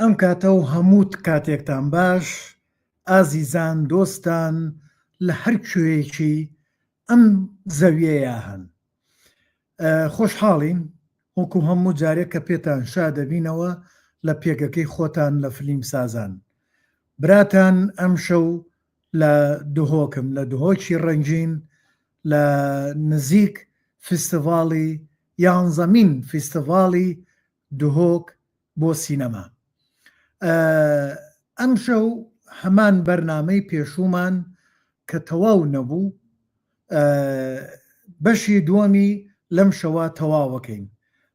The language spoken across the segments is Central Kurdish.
ئەم کاتە و هەمووت کاتێکتان باش ئازیزان دۆستان لە هەر کوێیەکی ئەم زەویەیە هەن خۆشحاڵین وەکو هەموو جارێک کە پێتان شا دەبینەوە لە پێگەکەی خۆتان لە فلیم سازان براتان ئەم شەو لە دهۆکم لە دهۆکی ڕەنگین لە نزیک فستیڤاڵی یانزەمین فستیڤاڵی دهۆک بۆ سینەما ئەم شەو هەمان بەرنامەی پێشومان کە تەواو نەبوو بەشی دووەمی لەم شەوە تەواوەکەین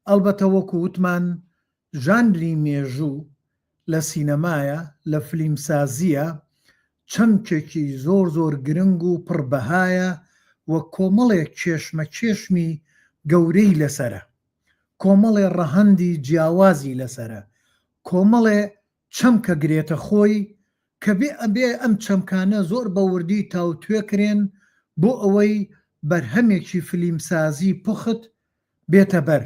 ئەلبەتە وەکو وتمان ژانری مێژوو لە سینەمایە لە فلیمسازیە چەمکێکی زۆر زۆر گرنگ و پڕبەهایە وە کۆمەڵێک چێشمە چێشمی گەورەی لەسرە کۆمەڵێ ڕەهەندی جیاوازی لەسرە کۆمەڵێ چەمکە گرێتە خۆی کە بێ ئەبێ ئەم چەمکانە زۆر بەوردی تاوتوێکرێن بۆ ئەوەی بەرهەمێکی فلیمسازی پوخت بێتە بەر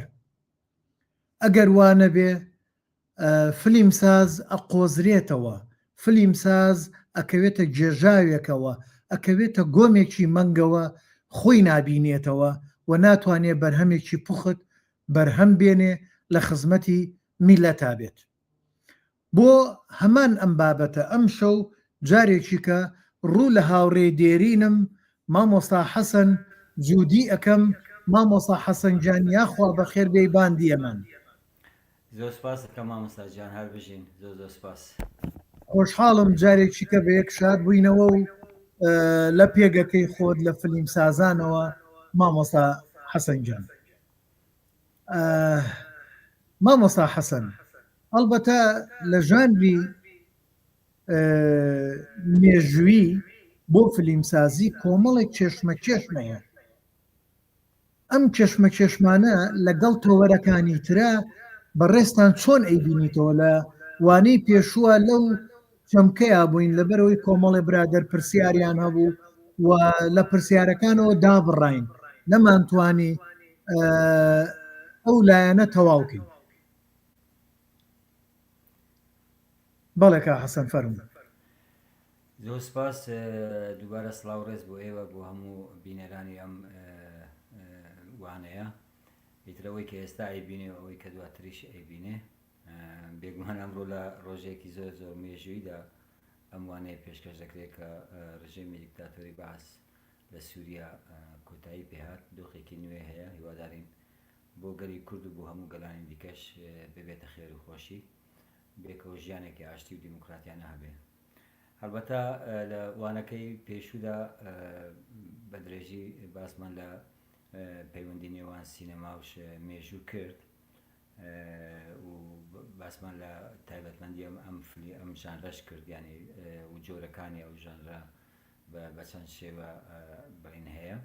ئەگەر وانە بێ فلیمساز ئەقۆزرێتەوە فلیمساز ئەکەوێتە گێژاوێکەوە ئەکەوێتە گۆمێکی مەنگەوە خۆی نابینێتەوە و ناتوانێت بەرهەمێکی پوخت بەرهەم بێنێ لە خزمەتی میلەتا بێت بۆ هەمان ئەم بابەتە ئەم شەو جارێکی کە ڕوو لە هاوڕێ دێرینم مامۆستا حەسەن جوودی ئەەکەم مامۆستا حەسەن گیان یاخوا بەخێر بێی باندی ئەمان زۆر سپاس دەکەم مامۆستاجان هەر بژین زۆر زۆر سپاس خۆشحاڵم جارێکی کە بە یەک شاد بووینەوە و لە پێگەکەی خۆت لە فلیم سازانەوە مامۆستا حەسەن گیان مامۆستا حەسەن ئەلبەتە لە ژانری مێژووی بۆ فلیمسازی کۆمەڵێک چێشمە چێشمەیە ئەم چێشمە چێشمانە لەگەڵ تۆوەرەکانی ترە بەڕێستان چۆن ئەیبینیتەوە لە وانەی پێشووە لەو چەمکەیە بووین لەبەرەوەی کۆمەڵێ برادەر پرسیاریان هەبوو و لە پرسیارەکانەوە دابڕین نەمانتوانی ئەو لایەنە تەواوکەین بەڵێکا حەسەن فەرموو زۆر سپاس دووبارە سڵاو ڕێز بۆ ئێوە بۆ هەموو بینەرانی ئەم وانەیە ئیترەوەی کە ئێستا ئەیبینێ ئەوەی کە دواتریش ئەیبینێ بێگومان ئەمڕۆ لە ڕۆژێکی زۆر زۆر مێژوویدا ئەم وانەیە پێشکەش دەکرێت کە ڕژێمی دیکتاتۆری باس لە سووریا کۆتایی پێهات دۆخێکی نوێ هەیە هیوادارین بۆ گەلی کورد و بۆ هەموو گەلانی دیکەش ببێتە خێر و خۆشی بێکەوە ژیانێکی ئاشتی و دیموکراتیانە هەبێ هەڵبەتە لە وانەکەی پێشوودا بە درێژی باسمان لە پەیوەندی نێوان سینەماوش مێژوو کرد و باسمان لە تایبەتمەندی ئەم ژانرەش کرد ینی و جۆرەکانی ئەو ژانرە بە چەند شێوە بڵین هەیە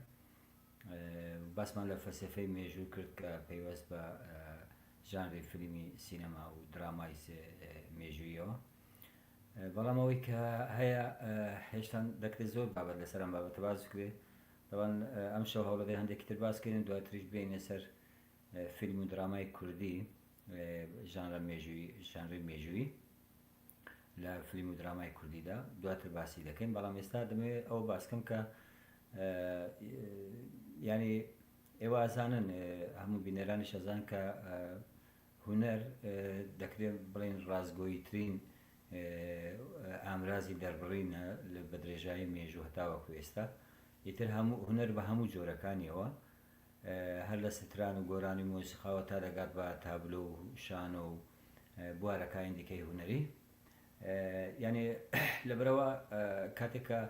باسمان لە فەلسفەی مێژوو کرد کە پەیوەست بە ژانری فیلمی سینەما و درامای مێژوویەوە بەڵام ئەوەی کە هەیە هێشتا دەکرێت زۆر بابەت لەسەر ئەم بابەتە باز بکرێت دەوان ئەم شەو هەوڵەدەی هەندێکی تر باسکردن دواتریش بینە سەر فیلم و درامای کوردی ژانری مێژووی لە فیلم و درامای کوردیدا دواتر باسی دەکەین بەڵام ئێستا دەمەوێت ئەو باسکەم کە ینی ئێوە ئازانن هەموو بینەرانیش ئەزان کە هونەر دەکرێت بڵێن ڕازگۆییترین ئامرازی دەربڕینە بە درێژایی مێژوو هەتاوەکو ئێستا ئیتر هەموو هونەر بە هەموو جۆرەکانیەوە هەر لە ستران و گۆرانی مۆسیقاوە تا دەگات بە تابلۆ و شانۆ و بوارەکانی دیکەی هونەری ینی لەبەرەوە کاتێکە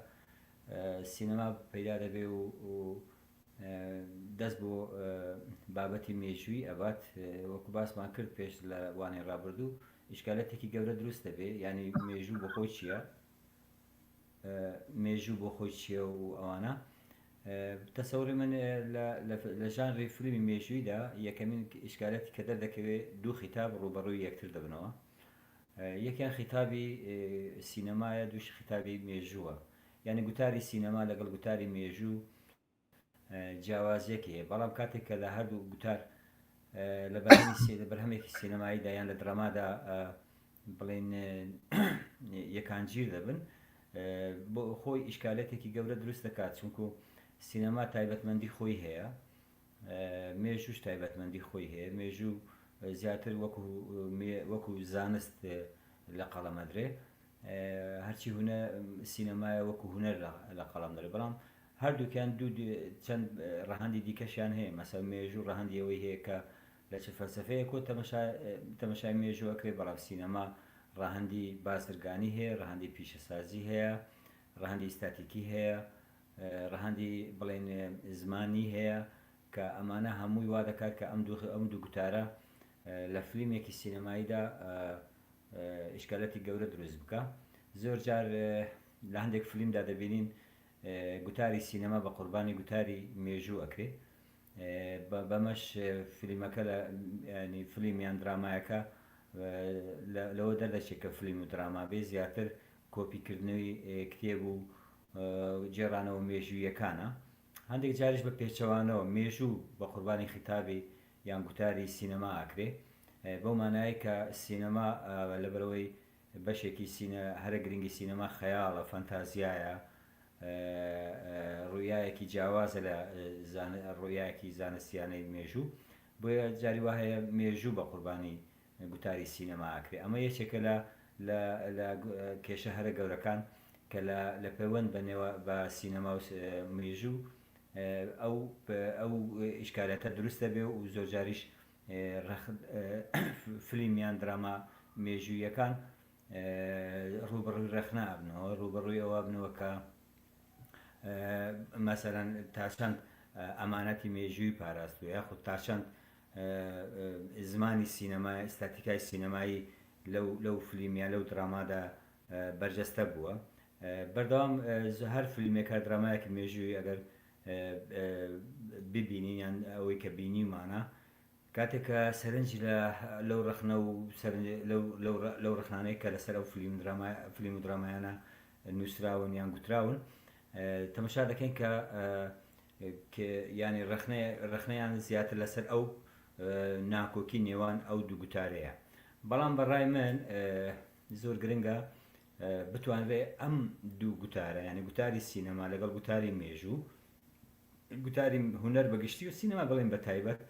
سینەما پەیدا دەبێ و دەست بۆ بابەتی مێژووی ئەبات وەکو باسمان کرد پێش لە وانەی ڕابردوو ئیشکالەتێکی گەورە دروست دەبێ ینی مێژوو بۆ خۆی چییە مێژوو بۆ خۆی چییە و ئەوانە تەسەوری من لە ژانری فیلمی مێژوویدا یەکەمین ئیشکالەتی کە دەردەکەوێت دوو خیتاب ڕوبەڕووی یەکتر دەبنەوە یەکیان خیتابی سینەمایە دووش خیتابی مێژووە یعنی گوتاری سینەما لەگەڵ گوتاری مێژوو جیاوازیەکی هەیە بەڵام کاتێک کە لە هەردوو گوتار لە بەرهەمێکی سینەماییدا یان لە درامادا بڵێن یەکانگیر دەبن بۆ خۆی ئیشکالەتێکی گەورە دروست دەکات چونکو سینەما تایبەتمەندی خۆی هەیە مێژوش تایبەتمەندی خۆی هەیە مێژوو زیاتر وەکو زانست لە قەڵەمەدرێ هەرچی هونە سینەمایە وەکو هونەر لە قەڵام دەرێ بەڵام هەردووکیان چەند ڕەهەندی دیکەشیان هەیە مەسەڵ مێژوو ڕەهەندی ئەوەی هەیە کە لە چ فەلسەفەیە کۆ تەمەشای مێژوو ئەکرێ بەڵام سینەما ڕەهەندی بازرگانی هەیە ڕەهەندی پیشەسازی هەیە ڕەهەندی ئستاتیکی هەیە ڕەهەندی بڵێن زمانی هەیە کە ئەمانە هەمووی وا دەکات کە ئەم دوو گوتارە لە فیلمێکی سینەماییدا ئیشکالەتی گەورە دروست بکە زۆر جار لە هەندێک فیلمدا دەبینین گوتاری سینەما بە قوربانی گوتاری مێژوو ئەکرێ بەمەش فیلمەکە لە فیلمیان درامایەکە لەوە دەردەچێت کە فیلم و دراما بێ زیاتر کۆپیکردنەوەی کتێب و جێڕانەوە مێژوویەکانە هەندێک جاریش بە پێچەوانەوە مێژوو بە قوربانی خیتابی یان گوتاری سینەما ئاکرێ بەو مانایی کە سینەما لەبەرەوەی بەشێکی هەرە گرنگی سینەما خەیاڵە فەنتازیایە ڕوویایەکی جیاوازە لە ڕوویایەکی زانستیانەی مێژوو بۆیە جاری وا هەیە مێژوو بە قوربانی گوتاری سینەما ئاکرێ ئەمە یەکێکە لە کێشە هەرە گەورەکان کە لە پەیوەند بە سینەما و مێژوو ئەو ئیشکالەتە دروستە بێ و زۆر جاریش فیلمیان دراما مێژوویەکان ڕوبەڕووی ڕەخنا ئەبنەوە ڕوبەڕووی ئەوە بنەوە کە مەسەرەن تاچەند ئەمانەتی مێژووی پاراستوە یاخود تاچەند زمانی سینەمای ئستاتیکای سینەمایی لەو فیلمیان لەو درامادا بەرجەستە بووە بەردەوام هەر فیلمێکە درامایەکی مێژووی ئەگەر ببینین ئەوەی کە بینیمانە کاتێکە سەرنج لەو ڕەخنە و لەو ڕەخنانەی کە لەسەر ئەو فیلم و درامایانە نووسراون یان گوتراون تەمەشا دەکەین کە ینی ڕەخنەیان زیاتر لەسەر ئەو ناکۆکی نێوان ئەو دوو گوتارەیە بەڵام بەڕای من زۆر گرنگە بتوانرێ ئەم دوو گوتارە ینی گوتاری سینەما لەگەڵ گوتاری مێژوو گوتاری هونەر بەگشتی و سینەما بڵێن بە تایبەت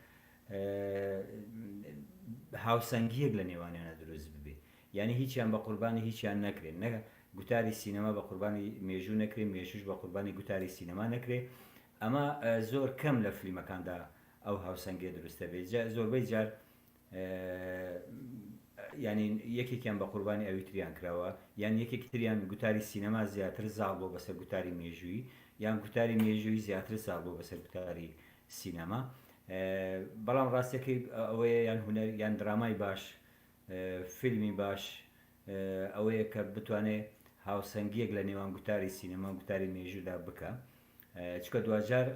هاوسەنگیەک لە نێوانیانە دروست ببێ یعنی هیچیان بە قوربانی هیچیان نەکرێن نەگە گوتاری سینەما بە قوربانی مێژوو نەکرێ مێژوش بە قوربانی گوتاری سینەما نەکرێ ئەمە زۆر کەم لە فیلمەکاندا ئەو هاوسەنگێ دروستە بێت زۆربەی جار ینی یەکێکیان بە قوربانی ئەوی تریان کراوە یان یەکێکی تریان گوتاری سینەما زیاتر زاڵ بۆ بەسەر گوتاری مێژووی یان گوتاری مێژووی زیاتر زاڵ بۆ بەسەر گوتاری سینەما بەڵام ڕاستەکەی ئەوەیە یان هونەر یان درامای باش فیلمی باش ئەوەیە کە بتوانێت هاوسەنگیەک لە نێوان گوتاری سینەما و گوتاری مێژوودا بکە چکە دوجار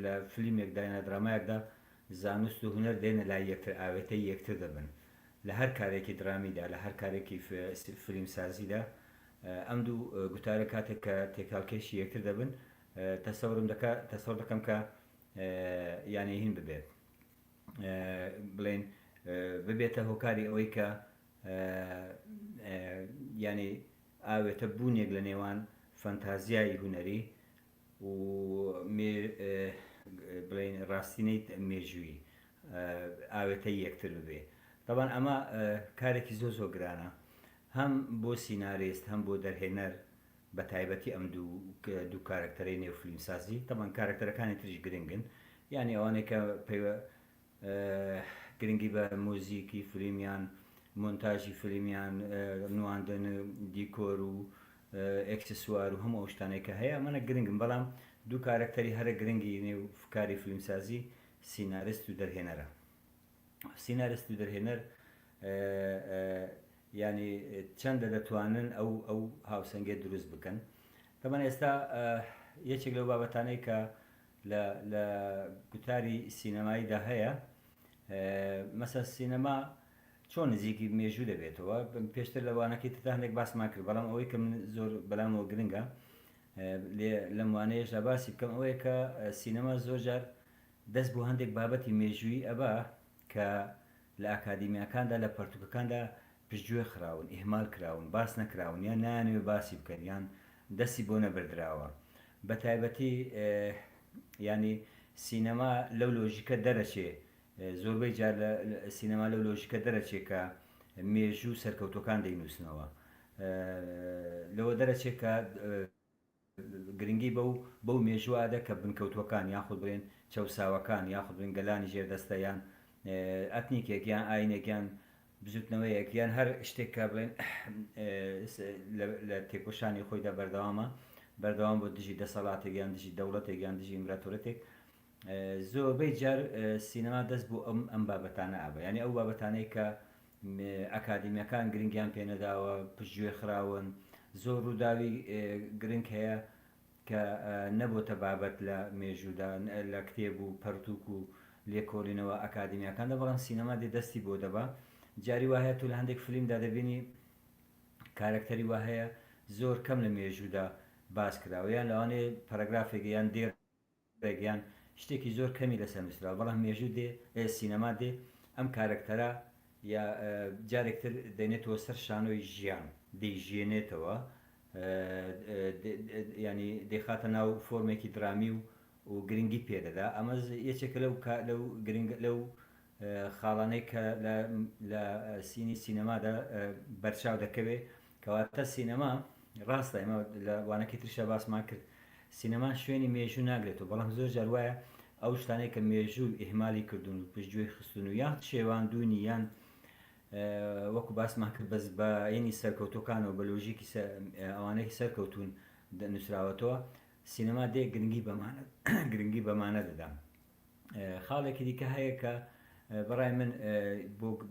لە فیلمێکدا یان درامایەکدا زانست و هونەر دێنە لای یەکتر ئاوێتەی یەکتر دەبن لە هەر کارێکی درامیدا لە هەر کارێکی فیلمسازیدا ئەم دوو گوتارە کاتێک کە تێکاڵکێشی یەکتر دەبن تەسەوڕ دەکەم کە یانی هین ببێت بڵێن ببێتە هۆکاری ئەوەی کە ینی ئاوێتە بوونێک لە نێوان فەنتازیای هونەری و بڵێن ڕاستینەی مێژووی ئاوێتە یەکتر ببێ طبعاً ئەمە کارێکی زۆر گرانە هەم بۆ سیناریست هەم بۆ دەرهێنەر بە تایبەتی ئەم دوو کارکتەرەی نێو فیلمسازی تەمان کارکتەرەکانی تریش گرنگن یعنی ئەوانەی کە گرنگی بە مۆزیکی فیلمیان مۆنتاژی فیلمیان نواندن دیکۆر و ئەکسسوار و هەموو شتانێک کە هەیە ئەمانە گرنگن بەڵام دوو کارکتەری هەرە گرنگی نێو کاری فیلمسازی سیناریست و دەرهێنەرە سیناریست و دەرهێنەر ینی چەندە دەتوانن ئەو هاوسەنگێ دروست بکەن تەمان ئێستا یەکێک لەو بابەتانەی کە لە گوتاری سینەماییدا هەیە مەسەل سینەما چۆن نزیکی مێژوو دەبێتەوە پێشتر لەوانەکەی تا هەندێک باسمان کرد بەڵام ئەوەی کە من زۆر بەلامەوە گرنگە لەم وانەیەشدا باسی بکەم ئەوەیە کە سینەما زۆر جار دەست بۆ هەندێک بابەتی مێژووی ئەبا کە لە ئاکادیمیاکاندا لە پەرتوکەکاندا پشتگوێ خراون ئیهمال کراون باس نەکراون یان نانوێ باسی بکەن یان دەستی بۆ نەبردراوە بە تایبەتی ینی سینەما لەو لۆژیکە دەرەچێ زۆربەی جار لە سینەما لەو لۆژیکە دەرەچێت کە مێژوو سەرکەوتەکان دەینووسنەوە لەوە دەرەچێت کە گرنگی بەو مێژووادە کە بنکەوتوەکان یاخود برێن چەساوەکان یاخود برن گەلانی ژێردەستە یان ئەتنیکێک یان ئاینێکیان بزوتنەوەیەک یان هەر شتێککە بڵێن لە تێکۆشانی خۆیدا بەردەوام بۆ دژی دەسەڵاتێک یان دژی دەوڵەتێک یان دژی ئیمپراتۆرەتێک زۆربەی جار سینەما دەست بۆ ئەم بابەتانە ئابە ینی ئەو بابەتانەی کە ئەکادمیەکان گرنگیان پێنەداوە پشتگوێ خراون زۆر ڕووداوی گرنگ هەیە کە نەبووتە بابەت لە مێژوودا لە کتێب و پەرتوک و لێکۆڵینەوە ئەکادمیەکاندا بەڵام سینەما دێ دەستی بۆ دەبا جاری وهەیە تو لە هەندێک فیلمدا دەبینی کارکتەری وهەیە زۆر کەم لە مێژوودا باس کراوە یان لەوانەیە پەرەگرافێک یان دێڕێکیان شتێکی زۆر کەمی لەسەر نووسراوە بەڵام مێژوو دێ سینەما دێ ئەم کارکتەرە یا جارێکتر دەینێتەوە سەر شانۆی ژیان دەیژێنێتەوە ینی دەیخاتە ناو فۆرمێکی درامی و گرنگی پێدەدا ئەمە یەکێکە لەو خاڵانەی کە لە سینی سینەمادا بەرچاو دەکەوێت کەواتە سینەما ڕاستە ئێمە لە وانەکەی ترشە باسمان کرد سینەما شوێنی مێژوو ناگرێتەوە بەڵام زۆر جار وایە ئەو شتانەی کە مێژوو ئیهمالی کردوون و پشتگوێی خستون و یان شێواندونی یان وەکو باسمان کرد بەس بە ینی سەرکەوتەکانەوە بە لۆژیکی ئەوانەی سەرکەوتون نووسراوەتەوە سینەما دێ گرنگی بەمانە دەدا خاڵێکی دیکە هەیە کە بەڕای من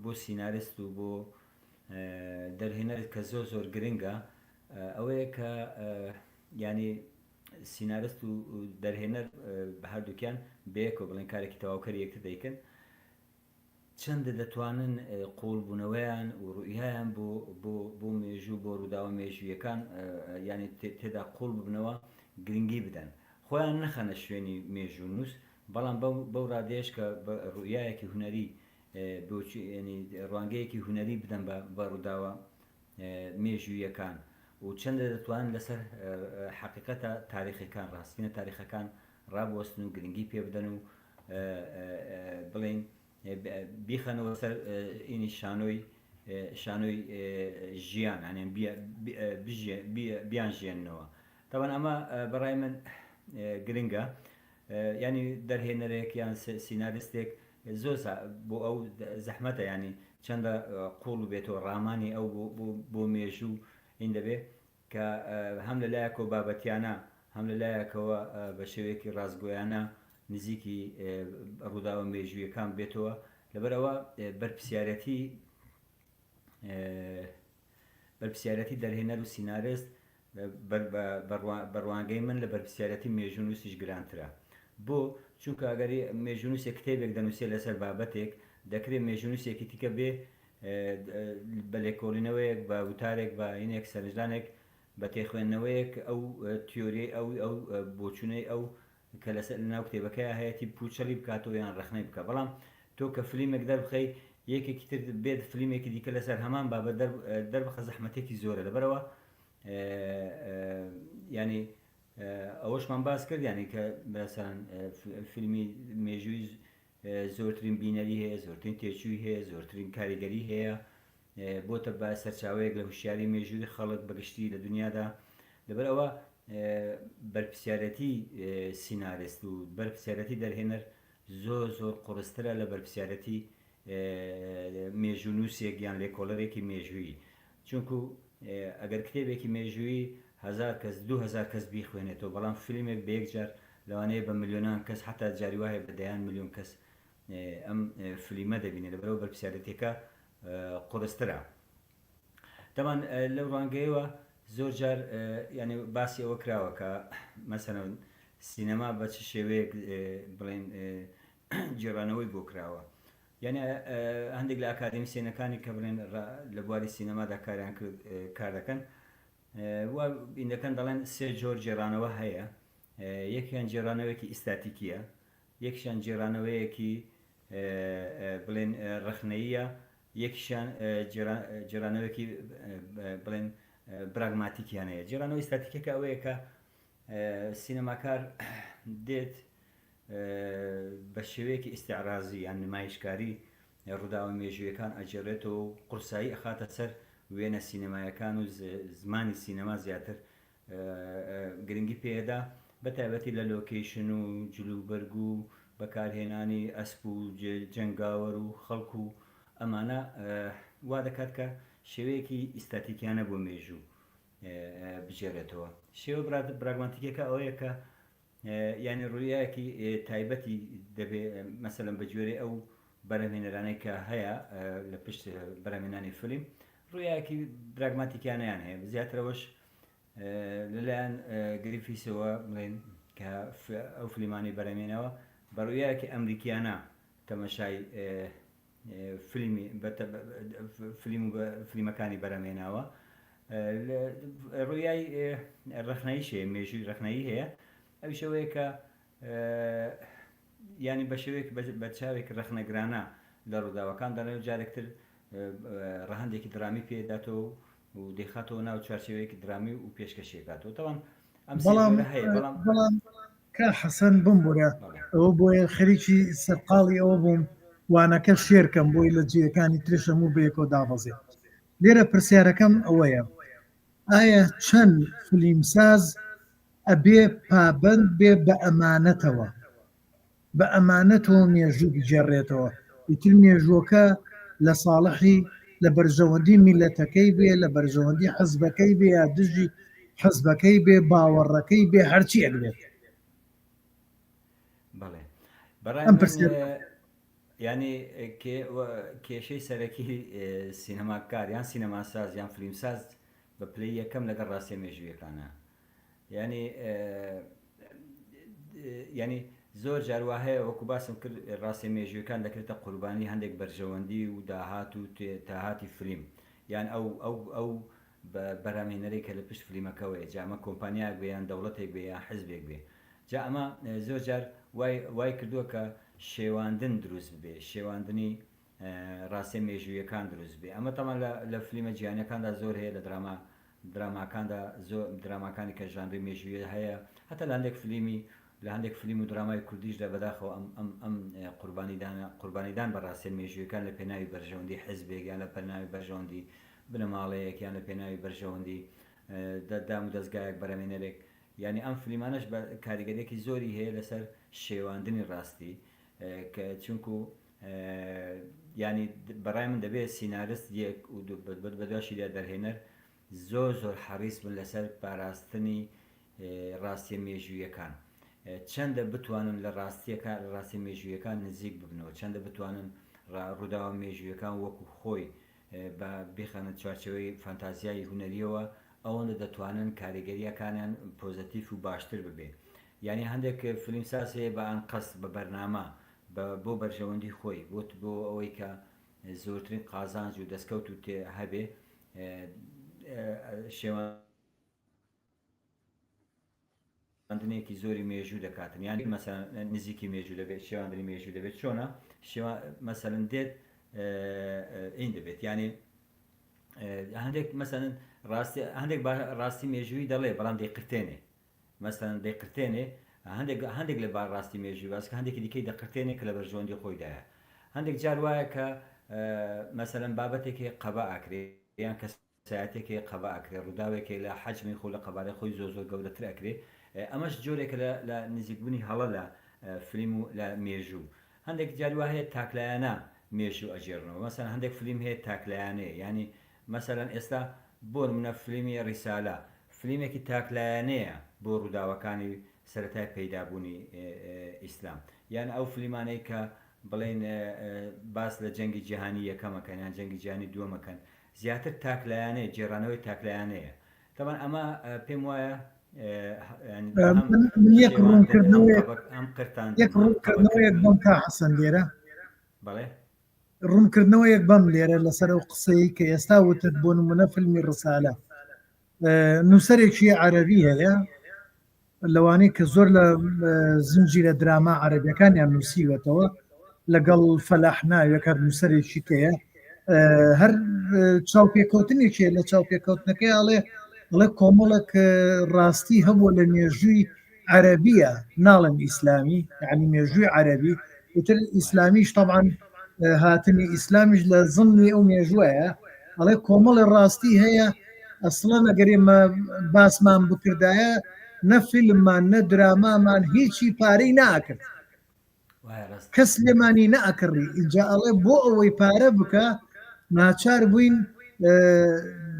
بۆ سیناریست و بۆ دەرهێنەرێت کە زۆر گرنگە ئەوەیە کە ینی سیناریست و دەرهێنەر بە هەردووکیان بەیەکەوە بڵێن کارێکی تەواوکەری یەکتر دەیکەن چەندە دەتوانن قوڵبوونەوەیان و ڕوئیان بۆ مێژوو بۆ ڕووداوە مێژوویەکان ینی تێدا قوڵ ببنەوە گرنگی بدەن خۆیان نەخەنە شوێنی مێژوو نووس بەڵام بەو ڕادێش کە ڕوئایەکی هونەری ینی ڕوانگەیەکی هونەری بدەن بە ڕووداوە مێژوویەکان و چەندە دەتوانن لەسەر حقیقەتە تاریخەکان ڕاستینە تاریخەکان ڕابوەستن و گرنگی پێ بدەن و بڵێن بیخەنەوە سەر ئینی شانۆی ژیان ئەنێن بیان ژێننەوە تاوان ئەمە بەڕای من گرنگە ینی دەرهێنەرێک یان سیناریستێک زۆر بۆ ئەو زەحمەتە ینی چەندە قوڵ بێتەوە ڕامانی ئەو بۆ مێژوو این دەبێت کە هەم لەلایەکەوە بابەتیانە هەم لەلایەکەوە بە شێوەیەکی ڕازگۆیانە نزیکی ڕووداوە مێژوویەکان بێتەوە لەبەرەوە بەرپرسیارەتی دەرهێنەر و سیناریست بەڕوانگەی من لە بەرپرسیارەتی مێژوونووسیش گرانترە بۆ چونکە ئەگەری مێژوونووسێک کتێبێک دەنووسێت لەسەر بابەتێک دەکرێت مێژوونووسێکی دیکە بێ بە لێکۆڵینەوەیەک بە وتارێک بە هینێک سەرنجدانێک بە تێخوێندنەوەیەک ئەو تیۆری ئەو بۆچوونەی ئەو کە لەسەر ناو کتێبەکەی هەیەی پوچەلی بکاتەوە یان ڕخنەی بکە بەڵام تۆ کە فلیمێک دەربخەی یەکێکی تر بێت فلیمێکی دیکە لەسەر هەمان بابەت دەربخە زەحمەتێکی زۆرە لەبەرەوە ینی ئەوەشمان باس کرد ینی کە بەسەران فیلمی مێژووی زۆرترین بینەری هەیە زۆرترین تێچووی هەیە زۆرترین کاریگەری هەیە بۆتە بە سەرچاوەیەک لە هوشیاری مێژووی خەڵک بەگشتی لە دنیادا لەبەرەوە بەرپرسیارەتی سیناریست و بەرپرسیارەتی دەرهێنەر زۆر قوڕسترە لە بەرپرسیارەتی مێژوونووسێک یان لێکۆڵەرێکی مێژووی چونکو ئەگەر کتێبێکی مێژووی 1000 کەس 2000 کەس بیخوێنێتەوە بەڵام فیلمێک بە یەک جار لەوانەیە بە ملیۆنان کەس حتا جاری وایە بە دەیان ملیۆن کەس ئەم فلیمە دەبینێت لەبەرەوە بەرپرسیارەتێکە قوڕسترە تەمان لەو ڕانگەیەوە زۆر جار ینی باسی ئەوە کراوە کە مەسەلەن سینەما بە چ شێوەیەک بڵێن جێڕانەوەی بۆ کراوە یعنی هەندێک لە ئاکادمیسیەنەکانی کە بڵێن لە بواری سینەمادا کار دەکەن ئینەکەن دەڵێن سێ جۆر جێڕانەوە هەیە یەکیان جێڕانەوەیەکی ئیستاتیکیە یەکیشان جێڕانەوەیەکی بڵێن ڕخنەیە یەکیشیان جێرانەوەکی بڵێن براگماتیکیان هەیە. جێرانەوەی ئستاتیکەکە ئەوەیە کە سینەماکار دێت بە شێوەیەکی ئیستیعرازی یان نمایشکاری ڕووداوە مێژوویەکان ئەجێڕێتەوە و قورسایی ئەخاتە سەر وێنە سینەمایەکان و زمانی سینەما زیاتر گرنگی پێدا، بە تایبەتی لە لۆکیشن و جلوبەرگ و بەکارهێنانی ئەسپ و جەنگاوەر و خەڵک و ئەمانە وا دەکات کە شێوەیەکی ئیستاتیکیانە بۆ مێژوو بجێڕێتەوە. شێوە براگماتیکەکە ئەوەیە کە یعنی ڕوویەکی تایبەتی دەبێت مەسەلەن بە گوێرەی ئەو بەرهەمهێنەرانەی کە هەیە لە پشت بەرهەمهێنانی فیلم ڕوویەکی براگماتیکیانیان هەیە. زیاترەوەش لەلایەن گریفیسەوە بڵێن کە ئەو فلیمانی بەرهەمهێنەوە بە ڕوویەکی ئەمریکیانە تەمەشای فلیمەکانی بەرهەمهێناوە. ڕوویای ڕخنەییش هەیە، مێژووی ڕخنەیی هەیە، ئەویشەوەیە کە ینی بە شێوەیەک بە چاوێک ڕخنەگرانە لە ڕووداوەکان دەنێت جارێکتر ڕەهەندێکی درامی پێداتەوە و دەیخاتەوە ناو چوارچێوەیەکی درامی و پێشکەشێکاتەوە. تەوان ئەم هەیە بەڵام کە حەسەن بمبورە ئەوە بۆیە خەریکی سەرقاڵی ئەوە بووم وانەکە شێرکەم بۆی لە جیەکانی ترش هەموو بەیەکەوە دابەزێ. لێرە پرسیارەکەم ئەوەیە ئایا چەند فلیمساز ئەبێ پابند بێ بە ئەمانەتەوە مێژوو بجێڕێتەوە، ئیتر مێژووەکە لە ساڵحی لە بەرژەوەندی میلەتەکەی بێ، لە بەرژەوەندی حزبەکەی بێ، یا دژی حزبەکەی بێ، باوەڕەکەی بێ، هەرچیەک بێت؟ بەڵێ ینی کێشەی سەرەکی سینەماکار یان سینەماساز یان فلیمساز بە پلەی یەکەم لەگەڵ ڕاستی مێژوویەکانە. ینی زۆر جاروا هەیە وەکو باسم کرد ڕاستی مێژوویەکان دەکرێتە قوربانی هەندێک بەرژەوەندی و داهات و تاهاتی فلیم، یان ئەو بەرهەمهێنەرێک کە لە پشت فلیمەکەوەیە، جا ئەمە کۆمپانیاک بێ یان دەوڵەتێک بێ یان حزبێک بێ. جا ئەمە زۆر جار وای کردووە کە شێواندن دروست بێ، شێواندنی ڕاستی مێژوویەکان دروست بێ. ئەمە تەمان لە فلیمە جیهانیەکاندا زۆر هەیە، لە دراماکاندا زۆر دراماکانی کە ژانری مێژوویە هەیە، هەتا لە هەندێک فلیم و درامای کوردیشدا بەداخەوە ئەم قوربانیدان بە ڕاستی مێژوویەکان لە پێناوی بەرژەوەندی حزبێک یان لە پەناوی بەرژەوەندی بنەماڵەیەک یان لە پێناوی بەرژەوەندی دەدام و دەستگایەک بەرهەمهێنەرێک. ینی ئەم فلیمانەش بە کاریگەرێکی زۆری هەیە لەسەر شێواندنی ڕاستی، کە چونکو ینی بەڕای من دەبێت سینارست یەک و بەدواشیدا دەرهێنەر زۆر حەریص بن لەسەر پاراستنی ڕاستی مێژوویەکان، چەندە بتوانن لە ڕاستی مێژوویەکان نزیک ببنەوە، چەندە بتوانن ڕووداوە مێژوویەکان وەکو خۆی بە بخەنە چوارچەوەی فانتازیایی هونەریەوە ئەوەندە دەتوانن کاریگەریەکانیان پۆزتیف و باشتر ببێ. ینی هەندێک فلیمساز هەیە بە ئەن قەست بە بەرنامە بۆ بەرژەوەندی خۆی بۆ ئەوەی کە زۆرترین قازانج و دەستکەوت و تێ هەبێ شێواندنێکی زۆری مێژوو دەکاتن، یان مەسەلەن نزیکی مێژوو دەبێت، شێواندنی مێژوو دەبێت. چۆنە مەسەلەن دێت ئین دەبێت، ینی هەندێک مەسەلەن هەندێک ڕاستی مێژووی دەڵێ بەڵام دەیقرتێنێ، مەسەلەن دەیقرتێنێ هەندێک لە ڕاستی مێژووی باسکە هەندێکی دیکەی دەقرتێنێ کە لە بەرژەوەندی خۆیدایە. هەندێک جار وایە کە مەسەلەن بابەتێکی قەبا ئاکرێ یان کەسایەتێکی قەبا ئاکرێ، ڕووداوێکی لە حەجمی خۆ لە قەبارەی خۆی زۆر گەورەتر ئەکرێ، ئەمەش جۆرێکە لە نزیکبوونی هەڵە لە فلیم و لە مێژوو. هەندێک جاروا هەیە تاکلایانە مێژوو ئەجێڕنەوە، مەسەلەن هەندێک فلیم هەیە تاکلایانەیە، ینی مەسەلەن ئێستا بۆ نمونە فلیمی ڕیسالە فلیمێکی تاکلایانەیە بۆ ڕووداوەکانی سەرەتای پەیدابوونی ئیسلام، یان ئەو فلیمانەی کە بڵێن باس لە جەنگی جیهانی یەکەمەکەن یان جەنگی جیهانی دووەمەکەن، زیاتر تاکلایانەیە، جێڕانەوەی تاکلایانەیە. تەمان ئەمە پێم وایە یەک ڕوونکردنەوەیەک بەم کا حەسەن لێرە بەڵێ ڕوونکردنەوەیەک بەم لێرە لەسەر ئەو قسەی کە ئێستا وتت بۆ نمونە فیلمی ڕسالە نووسەرێکی عەرەبی هەیە لەوانەیە کە زۆر لە زنجیرە دراما عەرەبیەکانیان نووسیوەتەوە، لەگەڵ فەلاح ناوێک هەر نووسەرێکی کەیە هەر چاوپێکەوتنێکێ لە چاوپێکەوتنەکەی ئەڵێ کۆمەڵک ڕاستی هەبوو لە مێژووی عەرەبیە ناڵم ئیسلامی یعنی مێژووی عەرەبی وتر ئیسلامیش طبعا هاتنی ئیسلامیش لە زمنی ئەو مێژووەیە ئەڵێ کۆمەڵی ڕاستی هەیە ئەسڵە ئەگەرێمە باسمان بکردایە نە فیلممان نە درامامان هیچی پارەی ناکرد کەس لێمانی نەئەکڕی اینجا ئەڵێ بۆ ئەوەی پارە بکە ناچار بووین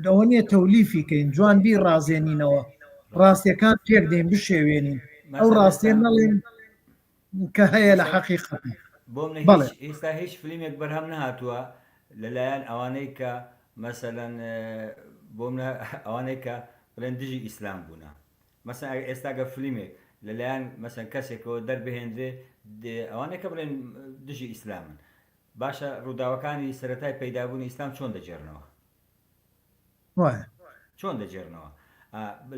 ئەوە نیە تەولیفی کەین جوان بی ڕازێنینەوە ڕاستیەکان تێک دێن بشێوێنین ئەو ڕاستێ نەڵێن کە هەیە لە حەقیقەت بۆ ئێستا هیچ فیلمێک بەرهەم نهاتووە لەلایەن ئەوانەی کە مەسەلەن بۆ ئەوانەی کە بڵێن دژی ئیسلام بوونە مەسەن ئێستاگە فیلمێک لەلایەن مەسەن کەسێکەوە دەربهێنرێ ئەوانەی کە بڵێن دژی ئیسلامن باشە ڕووداوەکانی سەرەتای پەیدابوونی ئیسلام چۆن دەجێڕنەوە چۆن دەجێڕنەوە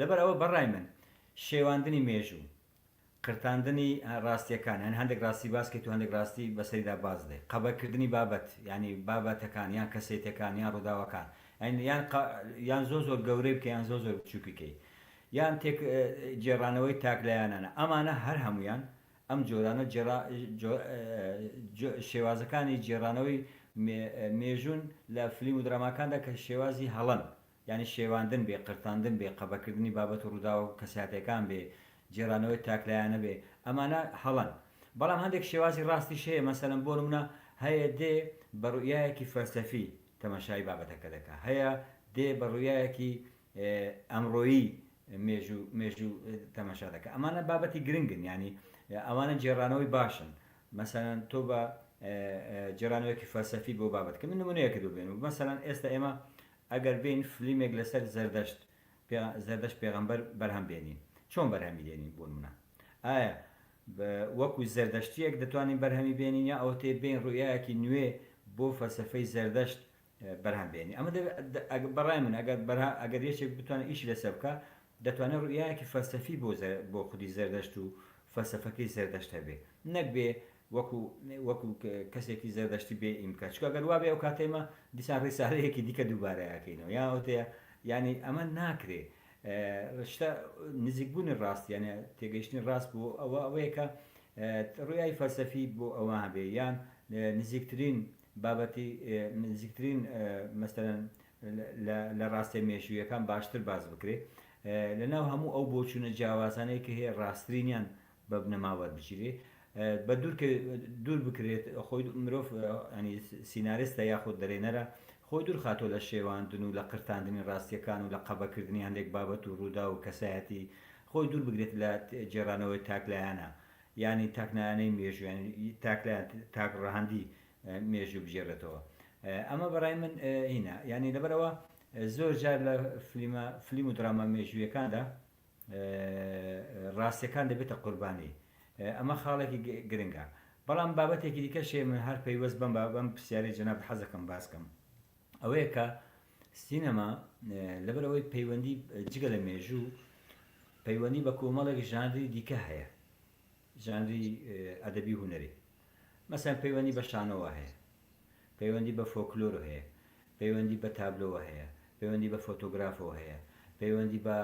لەبەر ئەوە بەڕای من شێواندنی مێژوو قرتاندنی ڕاستیەکان هەن هەندێک ڕاستی باسکەیت و هەندێک ڕاستی بەسەریدا باز دێ قەبەکردنی بابەت ینی بابەتەکان یان کەسێتەکان یان ڕووداوەکان یان زۆر گەورەی بکە یان زۆر بچووکیکەی یان تێک جێڕانەوەی تاکلایانانە ئەمانە هەر هەمویان ئەم جۆرانە شێوازەکانی جێڕانەوەی مێژوون لە فیلم و دراماکاندا کە شێوازی هەڵەن ینی شێواندن بێ قرتاندن بێ قەبەکردنی بابەت و ڕوودا و کەساتەکان بێ جێرانەوەی تاکلایانە بێ ئەمانە هەڵەن بەڵام هەندێک شێوازی ڕاستی شەیە مەسەلەن بۆ نمونە هەیە دێ بە ڕوویایەکی فەلسەفی تەماشای بابەتەکە دەکا هەیە دێ بە ڕوویایەکی ئەمڕۆیی مێژوو تەماشا دەکە ئەمانە بابەتی گرنگن ینی ئەوانە جێڕانەوەی باشن مەسەلەن تۆ بە جێرانەوەیەکی فەلسەفی بۆ بابەتکە من نمونەیەکە دوبێن و مەسەلەن ئێستا ئێمە ئەگەر بین فیلمێک لەسەر زەردەشت پێغەمبەر بەرهەم بێنین چۆن بەرهەمی دێنین بۆ نمونە ئایا وەکو زەردەشتیەک دەتوانین بەرهەمی بێنین یا ئەو تێ بین ڕوویایەکی نوێ بۆ فەلسەفەی زەردەشت بەرهەم بێنی ئەمە بەڕای من ئەگەر یەکێک بتوانێت ئیشی لەسەر بکە دەتوانێت ڕوویایەکی فەلسەفی بۆ خودی زەردەشت و فەلسەفەکەی زەردەشت هەبێ نەک بێ وەکو کەسێکی زەردەشتی بێ ئیمکە چکە ئەگەر وا بێ ئەو کاتێمە دیسان ڕێسارەیەکی دیکە دووبارەیەکەینەوە یا ئەوتەیە ینی ئەمە ناکرێ شتە نزیکبوونی ڕاست یانە تێگەیشتنی ڕاست بوو ئەوەیەکە ڕوویای فەلسەفی بۆ ئەوە هەبێ یان نزیکترین بابەتی نزیکترین مەسەلەن لە ڕاستی مێژوویەکان باشتر باز بکرێ لەناو هەموو ئەو بۆچوونە جیاوازانەیە کە هەیە ڕاستترینیان بە بنەماوە بچیرێ بە دوور بکرێت خۆی مرۆڤ ینی سینارستە یاخود دەرێنەرە خۆی دوور خاتۆ لە شێواندن و لە قرتاندنی ڕاستیەکان و لە قەبەکردنی هەندێک بابەت و ڕوودا و کەسایەتی خۆی دوور بگرێت لە جێڕانەوەی تاکلایانە ینی تاکنایانەی مێژویان تاکڕەهەندی مێژوو بژێڕێتەوە ئەمە بەڕای من هینە ینی لەبەرەوە زۆر جار لە فیلم و دراما مێژوویەکاندا ڕاستیەکان دەبێتە قوربانی ئەمە خاڵێکی گرنگە بەڵام بابەتێکی دیکە شێ من هەر پەیوەست بەم پرسیارەی جەناب حەزەکەم باسکەم ئەوەیە کە سینەما لەبەرەوەی پەیوەندی جگە لە مێژوو پەیوەندی بە کۆمەڵێک ژانری دیکە هەیە ژانری ئەدەبی هونەری مەسەن پەیوەندی بە شانەوە هەیە پەیوەندی بە فۆکلۆر هەیە پەیوەندی بە تابلۆوە هەیە پەیوەندی بە فۆتۆگرافەوە هەیە پەیوەندی بە